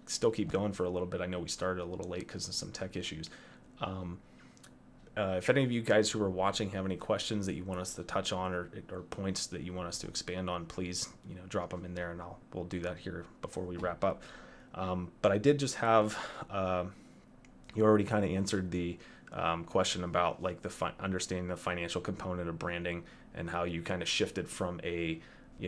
still keep going for a little bit. I know we started a little late because of some tech issues. If any of you guys who are watching have any questions that you want us to touch on or points that you want us to expand on, please, drop them in there, and we'll do that here before we wrap up. But I did just have, you already kind of answered the question about like understanding the financial component of branding and how you kind of shifted from a,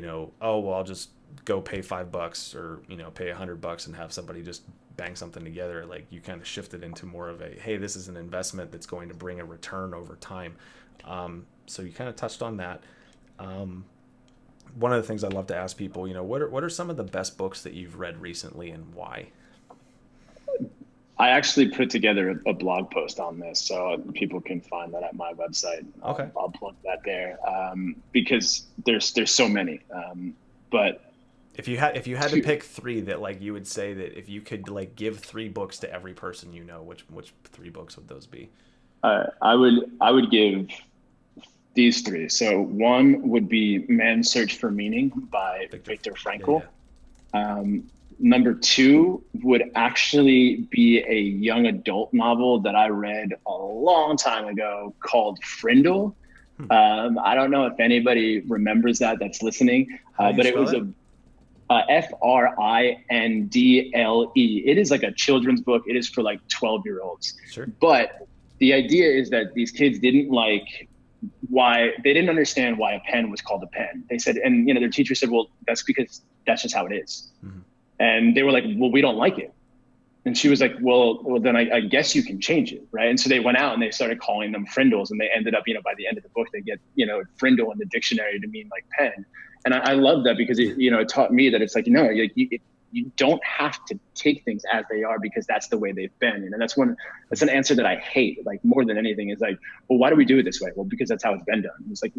oh, well, I'll just go pay $5 or, pay $100 and have somebody just bang something together. Like, you kind of shifted into more of a, hey, this is an investment that's going to bring a return over time. So you kind of touched on that. One of the things I love to ask people, what are some of the best books that you've read recently and why? I actually put together a blog post on this, so people can find that at my website. Okay. I'll plug that there because there's so many. But if you had to pick 3 that like you would say that if you could like give 3 books to every person, which 3 books would those be? I would give these 3. So one would be Man's Search for Meaning by Viktor Frankl. Yeah. Number 2 would actually be a young adult novel that I read a long time ago called Frindle. I don't know if anybody remembers that's listening, but it was a Frindle. It is like a children's book. It is for like 12-year-olds. Sure. But the idea is that these kids didn't like why they didn't understand why a pen was called a pen. They said, and you know, their teacher said, well, that's because that's just how it is. Mm-hmm. And they were like, well, we don't like it. And she was like, well, then I guess you can change it, right? And so they went out and they started calling them frindles, and they ended up, you know, by the end of the book, they get, you know, frindle in the dictionary to mean like pen. And I love that because it, you know, it taught me that it's like, you know, you don't have to take things as they are because that's the way they've been. You know, that's an answer that I hate, like more than anything is like, well, why do we do it this way? Well, because that's how it's been done. And it's like,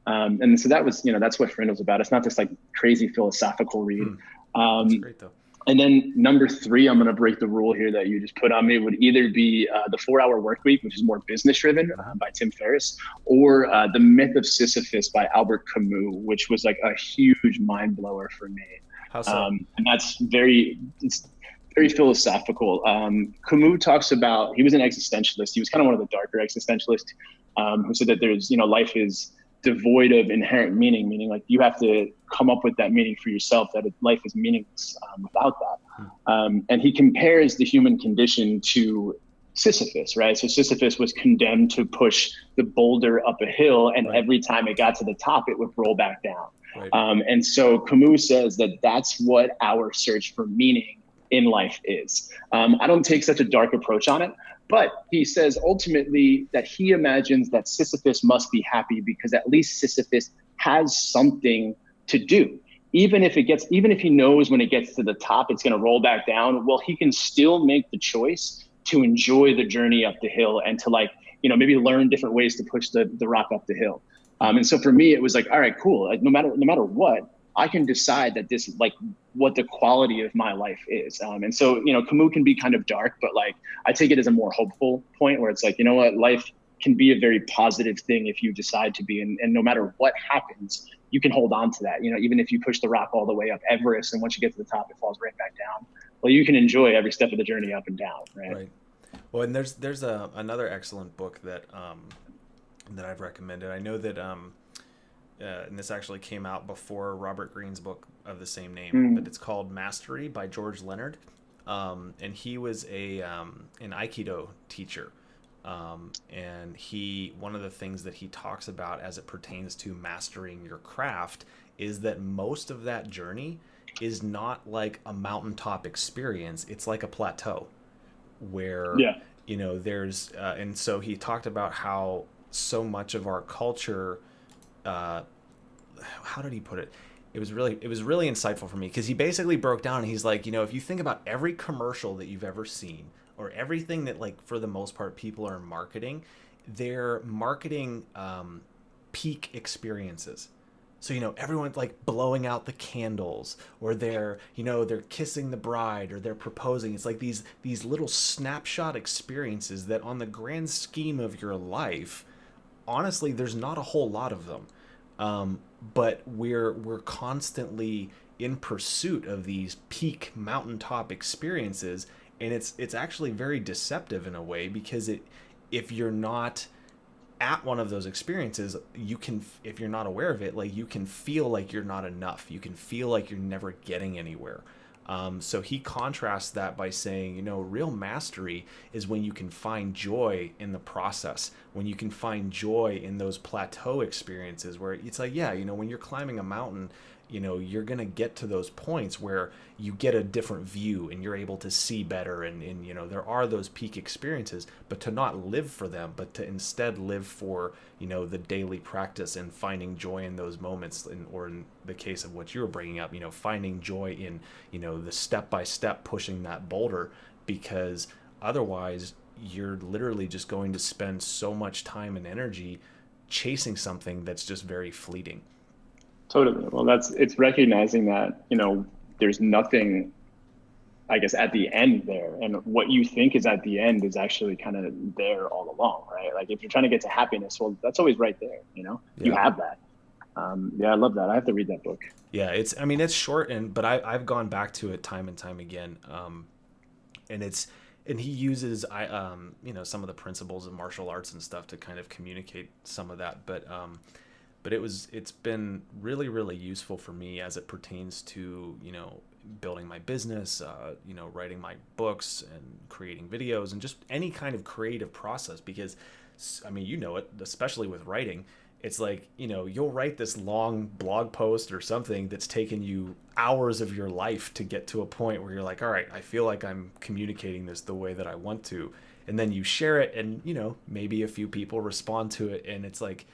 and so that was, you know, that's what frindle's about. It's not this like crazy philosophical read. That's great though. And then number 3, I'm going to break the rule here that you just put on me, would either be the 4-Hour Workweek, which is more business driven by Tim Ferriss, or The Myth of Sisyphus by Albert Camus, which was like a huge mind blower for me. How so? And that's it's very philosophical. Camus talks about, he was an existentialist. He was kind of one of the darker existentialists who said that there's, you know, life is devoid of inherent meaning, meaning like you have to come up with that meaning for yourself, that life is meaningless without that. And he compares the human condition to Sisyphus, right? So Sisyphus was condemned to push the boulder up a hill, and every time it got to the top, it would roll back down. And so Camus says that that's what our search for meaning in life is. I don't take such a dark approach on it, but he says ultimately that he imagines that Sisyphus must be happy because at least Sisyphus has something to do. Even if he knows when it gets to the top, it's going to roll back down. Well, he can still make the choice to enjoy the journey up the hill and to, like, you know, maybe learn different ways to push the rock up the hill. And so for me, it was like, all right, cool. Like no matter what, I can decide that this, like, what the quality of my life is. And so, you know, Camus can be kind of dark, but like, I take it as a more hopeful point where it's like, you know what, life can be a very positive thing if you decide to be, and no matter what happens, you can hold on to that. You know, even if you push the rock all the way up Everest and once you get to the top, it falls right back down. Well, you can enjoy every step of the journey up and down. Right. Well, and there's another excellent book that I've recommended. I know that, and this actually came out before Robert Greene's book of the same name, but it's called Mastery by George Leonard. And he was an Aikido teacher. And one of the things that he talks about as it pertains to mastering your craft is that most of that journey is not like a mountaintop experience. It's like a plateau where, you know, there's, and so he talked about how so much of our culture, how did he put it? It was really insightful for me because he basically broke down and he's like, you know, if you think about every commercial that you've ever seen or everything that, like, for the most part, people are marketing, they're marketing peak experiences. So, you know, everyone's like blowing out the candles, or they're kissing the bride, or they're proposing. It's like these little snapshot experiences that on the grand scheme of your life, honestly, there's not a whole lot of them. But we're constantly in pursuit of these peak mountaintop experiences, and it's actually very deceptive in a way, because if you're not at one of those experiences, you can, if you're not aware of it, like, you can feel like you're not enough. You can feel like you're never getting anywhere. So he contrasts that by saying, you know, real mastery is when you can find joy in the process, when you can find joy in those plateau experiences where it's like, yeah, you know, when you're climbing a mountain, you know, you're going to get to those points where you get a different view and you're able to see better. And, you know, there are those peak experiences, but to not live for them, but to instead live for, you know, the daily practice and finding joy in those moments, or in the case of what you were bringing up, you know, finding joy in, you know, the step-by-step pushing that boulder, because otherwise you're literally just going to spend so much time and energy chasing something that's just very fleeting. Totally. Well, it's recognizing that, you know, there's nothing, I guess, at the end there. And what you think is at the end is actually kind of there all along, right? Like, if you're trying to get to happiness, well, that's always right there, you know? Yeah. You have that. Yeah, I love that. I have to read that book. Yeah, it's short, but I've gone back to it time and time again. And he uses, you know, some of the principles of martial arts and stuff to kind of communicate some of that. But it's been really, really useful for me as it pertains to, you know, building my business, writing my books and creating videos and just any kind of creative process. Because, I mean, it, especially with writing, it's like, you'll write this long blog post or something that's taken you hours of your life to get to a point where you're like, all right, I feel like I'm communicating this the way that I want to. And then you share it and, maybe a few people respond to it. And it's like,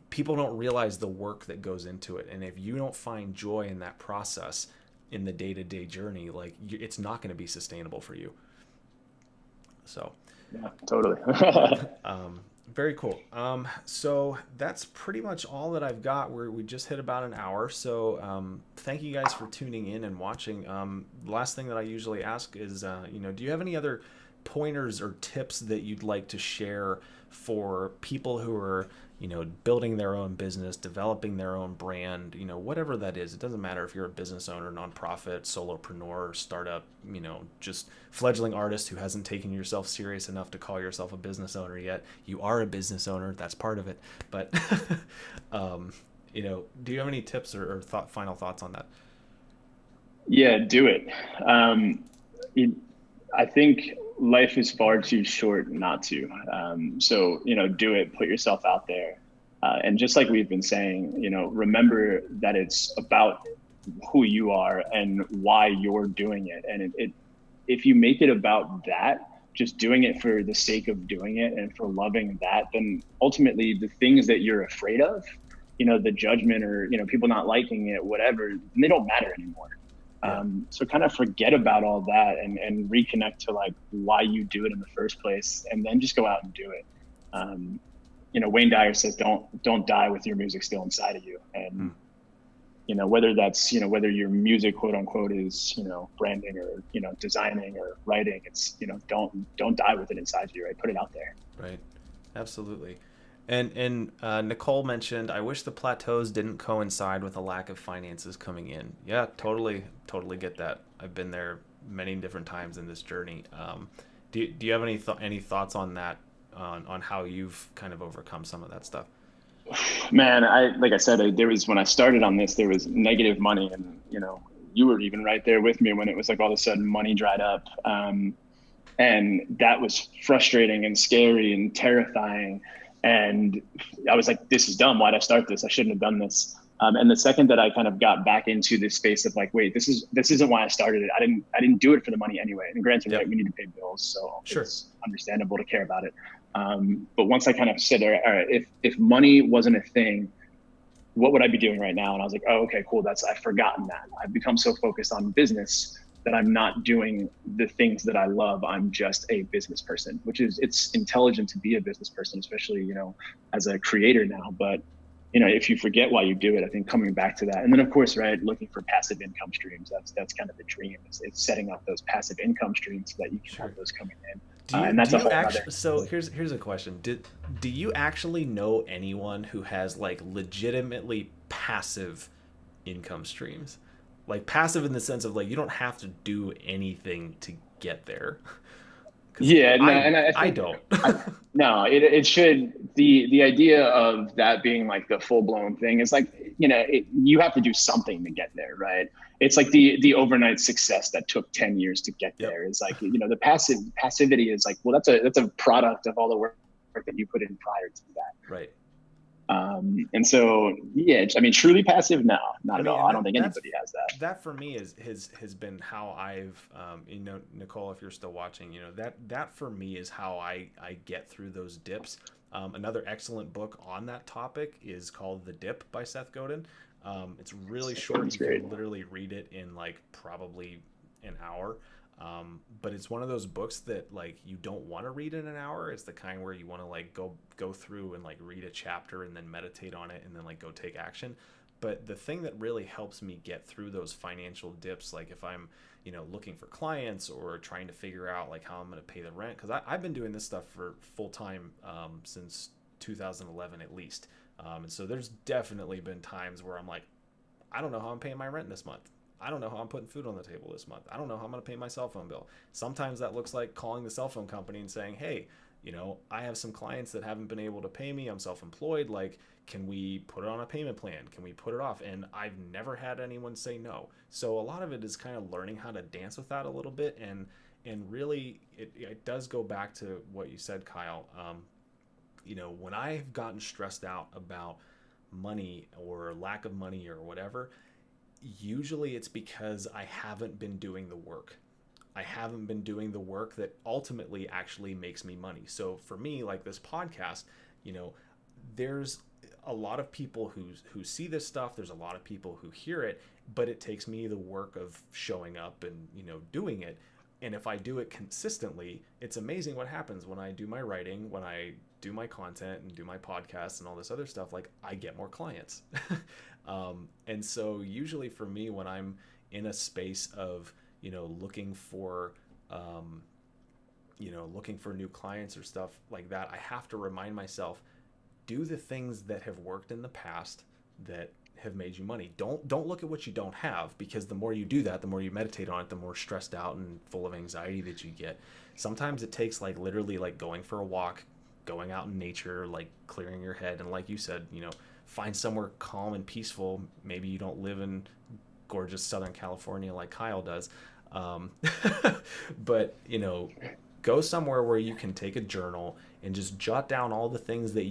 people don't realize the work that goes into it. And if you don't find joy in that process in the day-to-day journey, like it's not going to be sustainable for you. So, yeah, totally. Very cool. So that's pretty much all that I've got. We just hit about an hour. So thank you guys for tuning in and watching. The last thing that I usually ask is, do you have any other pointers or tips that you'd like to share for people who are, building their own business, developing their own brand, whatever that is? It doesn't matter if you're a business owner, nonprofit, solopreneur, startup, just fledgling artist who hasn't taken yourself serious enough to call yourself a business owner yet. You are a business owner. That's part of it. But, do you have any tips or final thoughts on that? Yeah, do it. I think life is far too short not to. So, do it, put yourself out there. And just like we've been saying, remember that it's about who you are and why you're doing it. And if you make it about that, just doing it for the sake of doing it and for loving that, then ultimately the things that you're afraid of, the judgment or, people not liking it, whatever, they don't matter anymore. So kind of forget about all that and reconnect to like why you do it in the first place, and then just go out and do it. Wayne Dyer says, don't die with your music still inside of you. And, whether that's, whether your music, quote unquote, is, branding or, designing or writing, it's, don't die with it inside you, right? Put it out there. Right. Absolutely. And Nicole mentioned, I wish the plateaus didn't coincide with a lack of finances coming in. Yeah, totally get that. I've been there many different times in this journey. Do you have any thoughts on that, on how you've kind of overcome some of that stuff? Man, like I said, when I started on this, there was negative money, and you were even right there with me when it was like all of a sudden money dried up, and that was frustrating and scary and terrifying. And I was like, this is dumb. Why'd I start this? I shouldn't have done this. And the second that I kind of got back into this space of like, wait, this isn't why I started it. I didn't do it for the money anyway. And granted, right, we need to pay bills, so sure, it's understandable to care about it. But once I kind of said, all right, if money wasn't a thing, what would I be doing right now? And I was like, oh, okay, cool. I've forgotten that. I've become so focused on business that I'm not doing the things that I love. I'm just a business person, it's intelligent to be a business person, especially, as a creator now. But, if you forget why you do it, I think coming back to that. And then of course, right, looking for passive income streams. That's kind of the dream. It's setting up those passive income streams so that you can have those coming in. And that's so here's a question. Do you actually know anyone who has like legitimately passive income streams? Like passive in the sense of like, you don't have to do anything to get there. Yeah, no, I don't. No, it should. The idea of that being like the full blown thing is like, you have to do something to get there, right? It's like the overnight success that took 10 years to get there. Is like, the passivity is like, well, that's a product of all the work that you put in prior to that. Right. And so, yeah, I mean, truly passive, no, not at all. I don't think anybody has that. That for me has been how I've, Nicole, if you're still watching, that for me is how I get through those dips. Another excellent book on that topic is called The Dip by Seth Godin. It's really short. You can literally read it in like probably an hour. But it's one of those books that like you don't want to read in an hour. It's the kind where you want to like go through and like read a chapter and then meditate on it and then like go take action. But the thing that really helps me get through those financial dips, like if I'm looking for clients or trying to figure out like how I'm going to pay the rent, because I've been doing this stuff for full time since 2011 at least, and so there's definitely been times where I'm like, I don't know how I'm paying my rent this month. I don't know how I'm putting food on the table this month. I don't know how I'm going to pay my cell phone bill. Sometimes that looks like calling the cell phone company and saying, hey, I have some clients that haven't been able to pay me. I'm self-employed. Like, can we put it on a payment plan? Can we put it off? And I've never had anyone say no. So a lot of it is kind of learning how to dance with that a little bit. And really, it does go back to what you said, Kyle. When I've gotten stressed out about money or lack of money or whatever, usually it's because I haven't been doing the work. I haven't been doing the work that ultimately actually makes me money. So for me, like this podcast, there's a lot of people who see this stuff. There's a lot of people who hear it, but it takes me the work of showing up and, doing it. And if I do it consistently, it's amazing what happens when I do my writing, when I do my content and do my podcast and all this other stuff. Like, I get more clients. And so usually for me, when I'm in a space of, looking for new clients or stuff like that, I have to remind myself, do the things that have worked in the past that have made you money. Don't look at what you don't have, because the more you do that, the more you meditate on it, the more stressed out and full of anxiety that you get. Sometimes it takes like literally like going for a walk, going out in nature, like clearing your head, and like you said, find somewhere calm and peaceful. Maybe you don't live in gorgeous Southern California like Kyle does. But go somewhere where you can take a journal and just jot down all the things that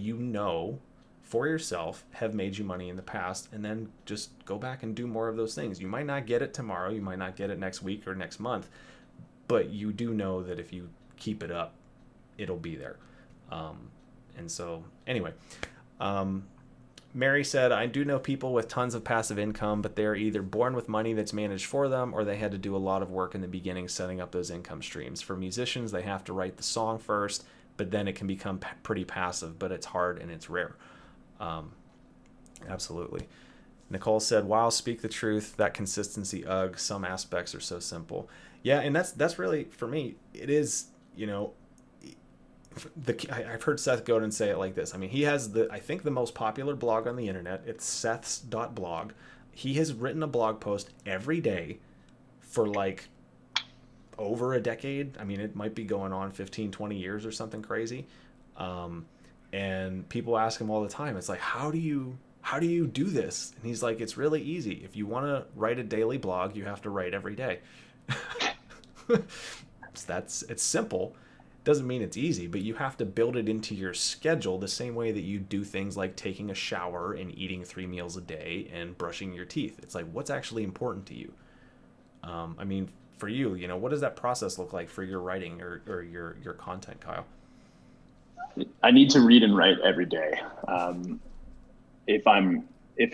for yourself have made you money in the past, and then just go back and do more of those things. You might not get it tomorrow, you might not get it next week or next month, but you do know that if you keep it up, it'll be there. And so anyway, Mary said, I do know people with tons of passive income, but they're either born with money that's managed for them, or they had to do a lot of work in the beginning setting up those income streams. For musicians, they have to write the song first, but then it can become pretty passive, but it's hard and it's rare. Absolutely. Nicole said, wow, speak the truth. That consistency, ugh, some aspects are so simple. Yeah, and that's really, for me, it is, I've heard Seth Godin say it like this. I mean, he has I think the most popular blog on the internet. It's Seth's.blog. He has written a blog post every day for like over a decade. I mean, it might be going on 15, 20 years or something crazy. And people ask him all the time, it's like, how do you do this? And he's like, it's really easy. If you want to write a daily blog, you have to write every day. It's simple. Doesn't mean it's easy, but you have to build it into your schedule the same way that you do things like taking a shower and eating 3 meals a day and brushing your teeth. It's like, what's actually important to you? I mean, for you, what does that process look like for your writing or your content, Kyle? I need to read and write every day. If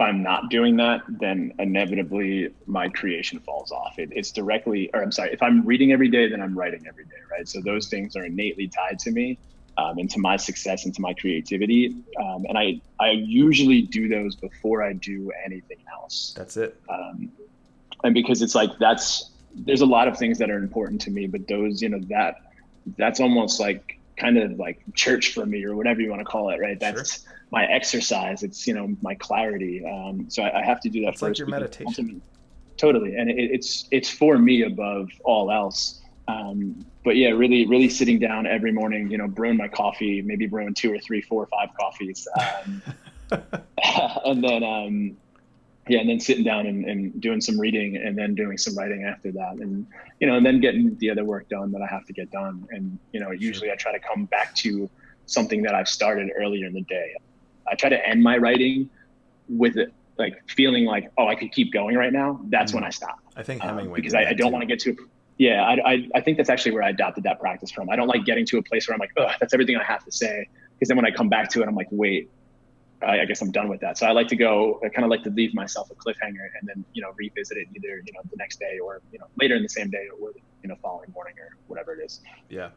I'm not doing that, then inevitably my creation falls off. If I'm reading every day, then I'm writing every day, right? So those things are innately tied to me, and to my success and to my creativity. And I usually do those before I do anything else. That's it. And because it's like, there's a lot of things that are important to me, but those, that's almost like kind of like church for me, or whatever you want to call it, right? That's sure. My exercise. It's, my clarity. So I have to do that it's first. Like your meditation. Totally. And it's for me above all else. But yeah, really, really sitting down every morning, brewing my coffee, maybe brewing 2 or 3, 4 or 5 coffees. And then sitting down and doing some reading, and then doing some writing after that. And, and then getting the other work done that I have to get done. And, usually I try to come back to something that I've started earlier in the day. I try to end my writing with it, like feeling like, oh, I could keep going right now. That's when I stop. I think Hemingway because I don't want to get to, I think that's actually where I adopted that practice from. I don't like getting to a place where I'm like, oh, that's everything I have to say. Because then when I come back to it, I'm like, wait, I guess I'm done with that. So I kind of like to leave myself a cliffhanger, and then, revisit it either, the next day, or, later in the same day, or, following morning, or whatever it is. Yeah,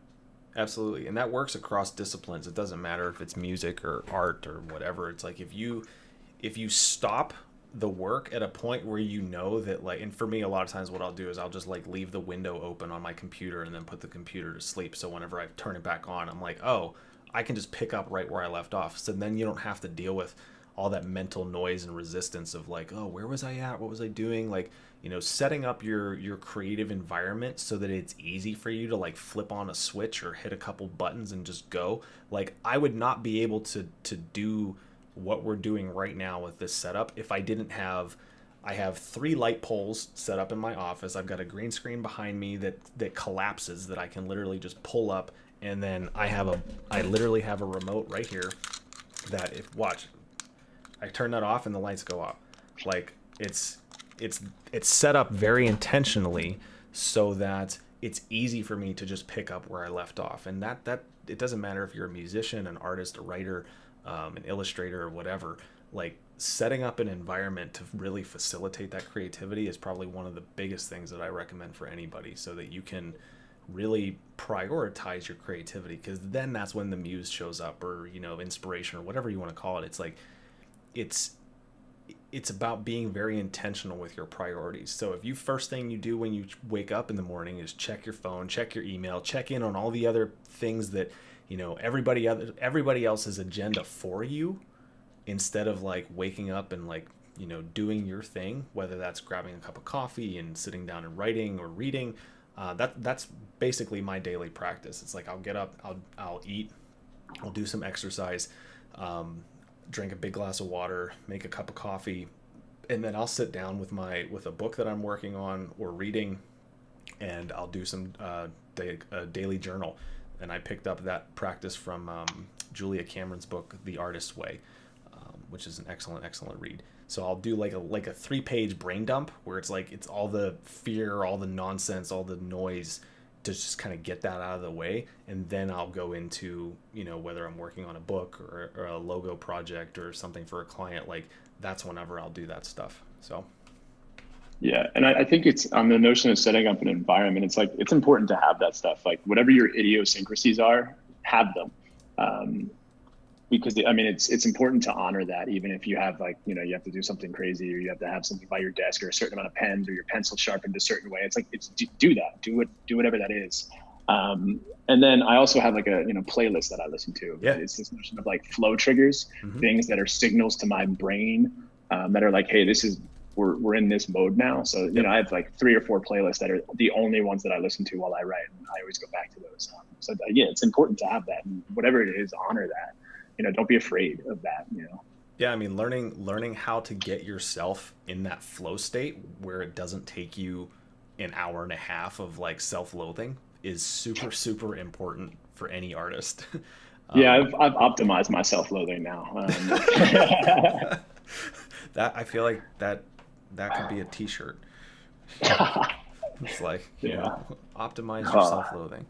absolutely. And that works across disciplines. It doesn't matter if it's music or art or whatever. It's like, if you stop the work at a point where that, like, and for me, a lot of times what I'll do is I'll just like leave the window open on my computer and then put the computer to sleep. So whenever I turn it back on, I'm like, oh, I can just pick up right where I left off. So then you don't have to deal with all that mental noise and resistance of like, oh, where was I at? What was I doing? Like, setting up your creative environment so that it's easy for you to like flip on a switch or hit a couple buttons and just go. Like, I would not be able to do what we're doing right now with this setup if I have 3 light poles set up in my office. I've got a green screen behind me that collapses, that I can literally just pull up, and then I literally have a remote right here that watch, I turn that off and the lights go off. Like, it's set up very intentionally so that it's easy for me to just pick up where I left off. And that it doesn't matter if you're a musician, an artist, a writer, an illustrator, or whatever. Like, setting up an environment to really facilitate that creativity is probably one of the biggest things that I recommend for anybody, so that you can really prioritize your creativity, because then that's when the muse shows up, or inspiration, or whatever you want to call it. It's like it's about being very intentional with your priorities. So if first thing you do when you wake up in the morning is check your phone, check your email, check in on all the other things that everybody else's agenda for you, instead of like waking up and like doing your thing, whether that's grabbing a cup of coffee and sitting down and writing or reading, that's basically my daily practice. It's like, I'll get up, I'll eat, I'll do some exercise, drink a big glass of water, make a cup of coffee, and then I'll sit down with a book that I'm working on or reading, and I'll do some daily journal. And I picked up that practice from Julia Cameron's book, The Artist's Way, which is an excellent read. So I'll do like a 3-page brain dump, where it's like, it's all the fear, all the nonsense, all the noise, to just kind of get that out of the way. And then I'll go into, whether I'm working on a book or a logo project or something for a client, like that's whenever I'll do that stuff. So. Yeah. And I think it's on the notion of setting up an environment. It's like, it's important to have that stuff. Like, whatever your idiosyncrasies are, have them. Because it's important to honor that, even if you have like, you have to do something crazy, or you have to have something by your desk, or a certain amount of pens, or your pencil sharpened a certain way. It's like, do that, do whatever that is. And then I also have like a, playlist that I listen to. Yeah. It's this notion of like flow triggers, things that are signals to my brain, that are like, hey, we're in this mode now. So, I have like 3 or 4 playlists that are the only ones that I listen to while I write. And I always go back to those. So yeah, it's important to have that, and whatever it is, honor that. Don't be afraid of that, Yeah, I mean, learning how to get yourself in that flow state where it doesn't take you an hour and a half of like self-loathing is super, super important for any artist. Yeah, I've optimized my self-loathing now. That, I feel like that could be a t-shirt. It's like, optimize your self-loathing.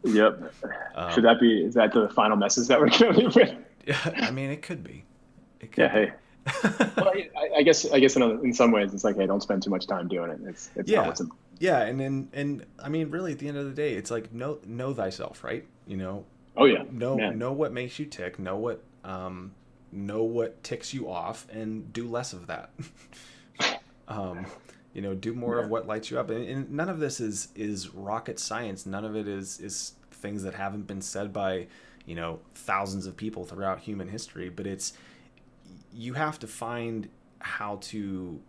Yep. Is that the final message that we're going to leave with? Yeah, I mean, it could be. Yeah, hey. Well, I guess in some ways it's like, hey, don't spend too much time doing it. It's not what's important. Yeah, and I mean, really, at the end of the day, it's like, know thyself, right? Oh yeah. Know what makes you tick. Know what ticks you off, and do less of that. Do more of what lights you up. And none of this is rocket science. None of it is things that haven't been said by thousands of people throughout human history. But you have to find how to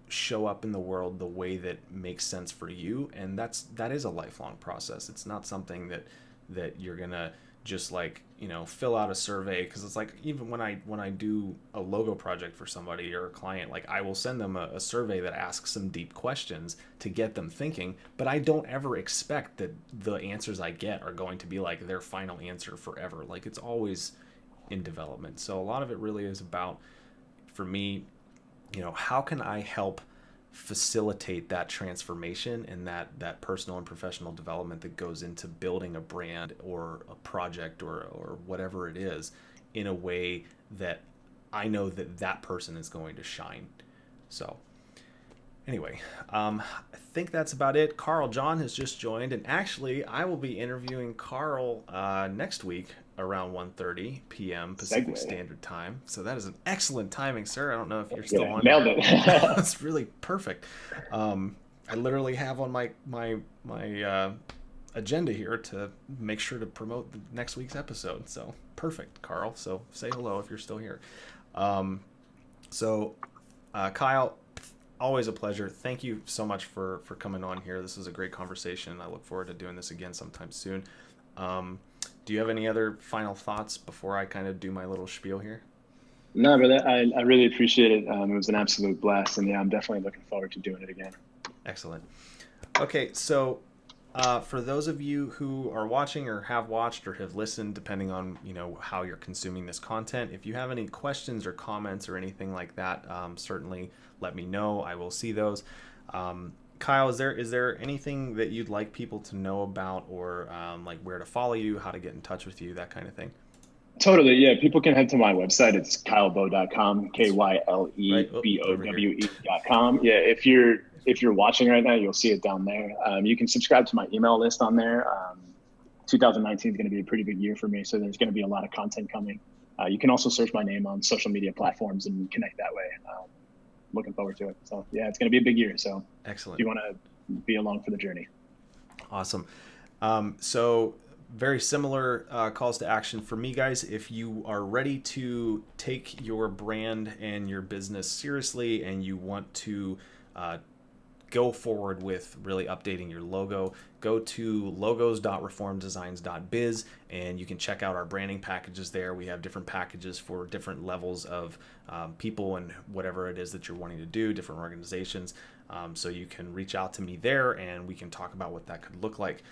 show up in the world the way that makes sense for you, and that is a lifelong process. It's not something that you're gonna just like fill out a survey, because it's like, even when I do a logo project for somebody or a client, like I will send them a survey that asks some deep questions to get them thinking, but I don't ever expect that the answers I get are going to be like their final answer forever. Like, it's always in development. So a lot of it really is about, for me, how can I help facilitate that transformation and that personal and professional development that goes into building a brand or a project or whatever it is, in a way that I know that person is going to shine. So anyway, I think that's about it. Carl John has just joined, and actually I will be interviewing Carl next week around 1:30 p.m. Pacific Standard Time. So that is an excellent timing, sir. I don't know if you're still on. Nailed it. That's really perfect. I literally have on my agenda here to make sure to promote the next week's episode. So perfect, Carl. So say hello if you're still here. Kyle, always a pleasure. Thank you so much for coming on here. This was a great conversation. I look forward to doing this again sometime soon. Do you have any other final thoughts before I kind of do my little spiel here? No, but I really appreciate it. It was an absolute blast, and yeah, I'm definitely looking forward to doing it again. Excellent. Okay, so for those of you who are watching or have watched or have listened, depending on how you're consuming this content, if you have any questions or comments or anything like that, certainly let me know. I will see those. Kyle, is there anything that you'd like people to know about, or like where to follow you, how to get in touch with you, that kind of thing? Totally, yeah. People can head to my website. It's kylebowe.com, KYLEBOWE.com. Yeah, if you're watching right now, you'll see it down there. You can subscribe to my email list on there. 2019 is going to be a pretty big year for me, so there's going to be a lot of content coming. You can also search my name on social media platforms and connect that way. Looking forward to it. So yeah, it's going to be a big year. So excellent. If you want to be along for the journey. Awesome. So very similar calls to action for me, guys. If you are ready to take your brand and your business seriously and you want to go forward with really updating your logo, go to logos.reformdesigns.biz and you can check out our branding packages there. We have different packages for different levels of people and whatever it is that you're wanting to do, different organizations. So you can reach out to me there and we can talk about what that could look like.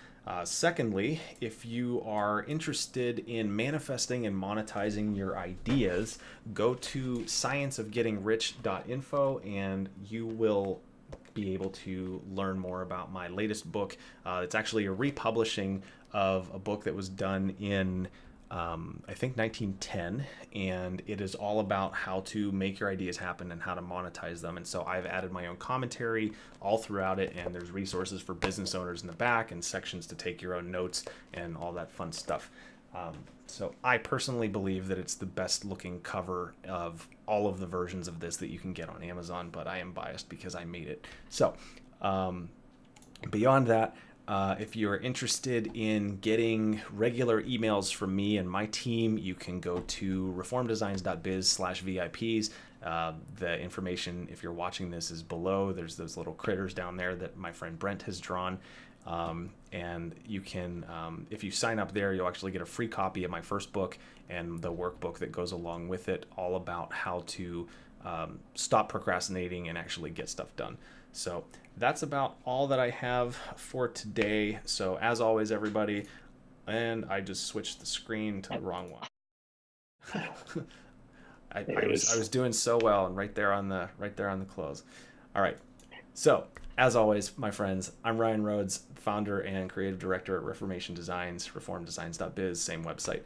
Secondly, if you are interested in manifesting and monetizing your ideas, go to scienceofgettingrich.info and you will be able to learn more about my latest book. It's actually a republishing of a book that was done in I think 1910, and it is all about how to make your ideas happen and how to monetize them. And so I've added my own commentary all throughout it, and there's resources for business owners in the back and sections to take your own notes and all that fun stuff. So I personally believe that it's the best looking cover of all of the versions of this that you can get on Amazon, but I am biased because I made it. So beyond that, if you're interested in getting regular emails from me and my team, you can go to reformdesigns.biz/VIPs. The information, if you're watching this, is below. There's those little critters down there that my friend Brent has drawn. And you can, if you sign up there, you'll actually get a free copy of my first book and the workbook that goes along with it, all about how to stop procrastinating and actually get stuff done. So that's about all that I have for today. So as always, everybody, and I just switched the screen to the wrong one. I was doing so well, and right there on the close. All right. So as always, my friends, I'm Ryan Rhoades, founder and creative director at Reformation Designs, reformdesigns.biz, same website.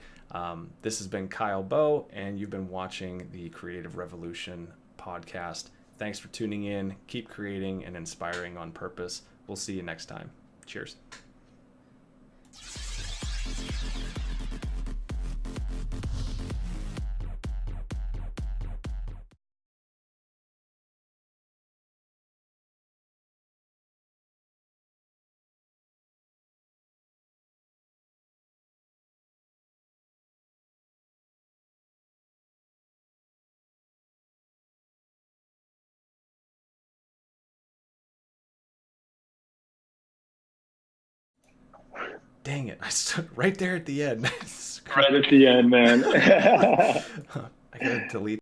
This has been Kyle Bowe, and you've been watching the Creative Revolution podcast. Thanks for tuning in. Keep creating and inspiring on purpose. We'll see you next time. Cheers. Dang it. I stood right there at the end. Right at the end, man. I gotta delete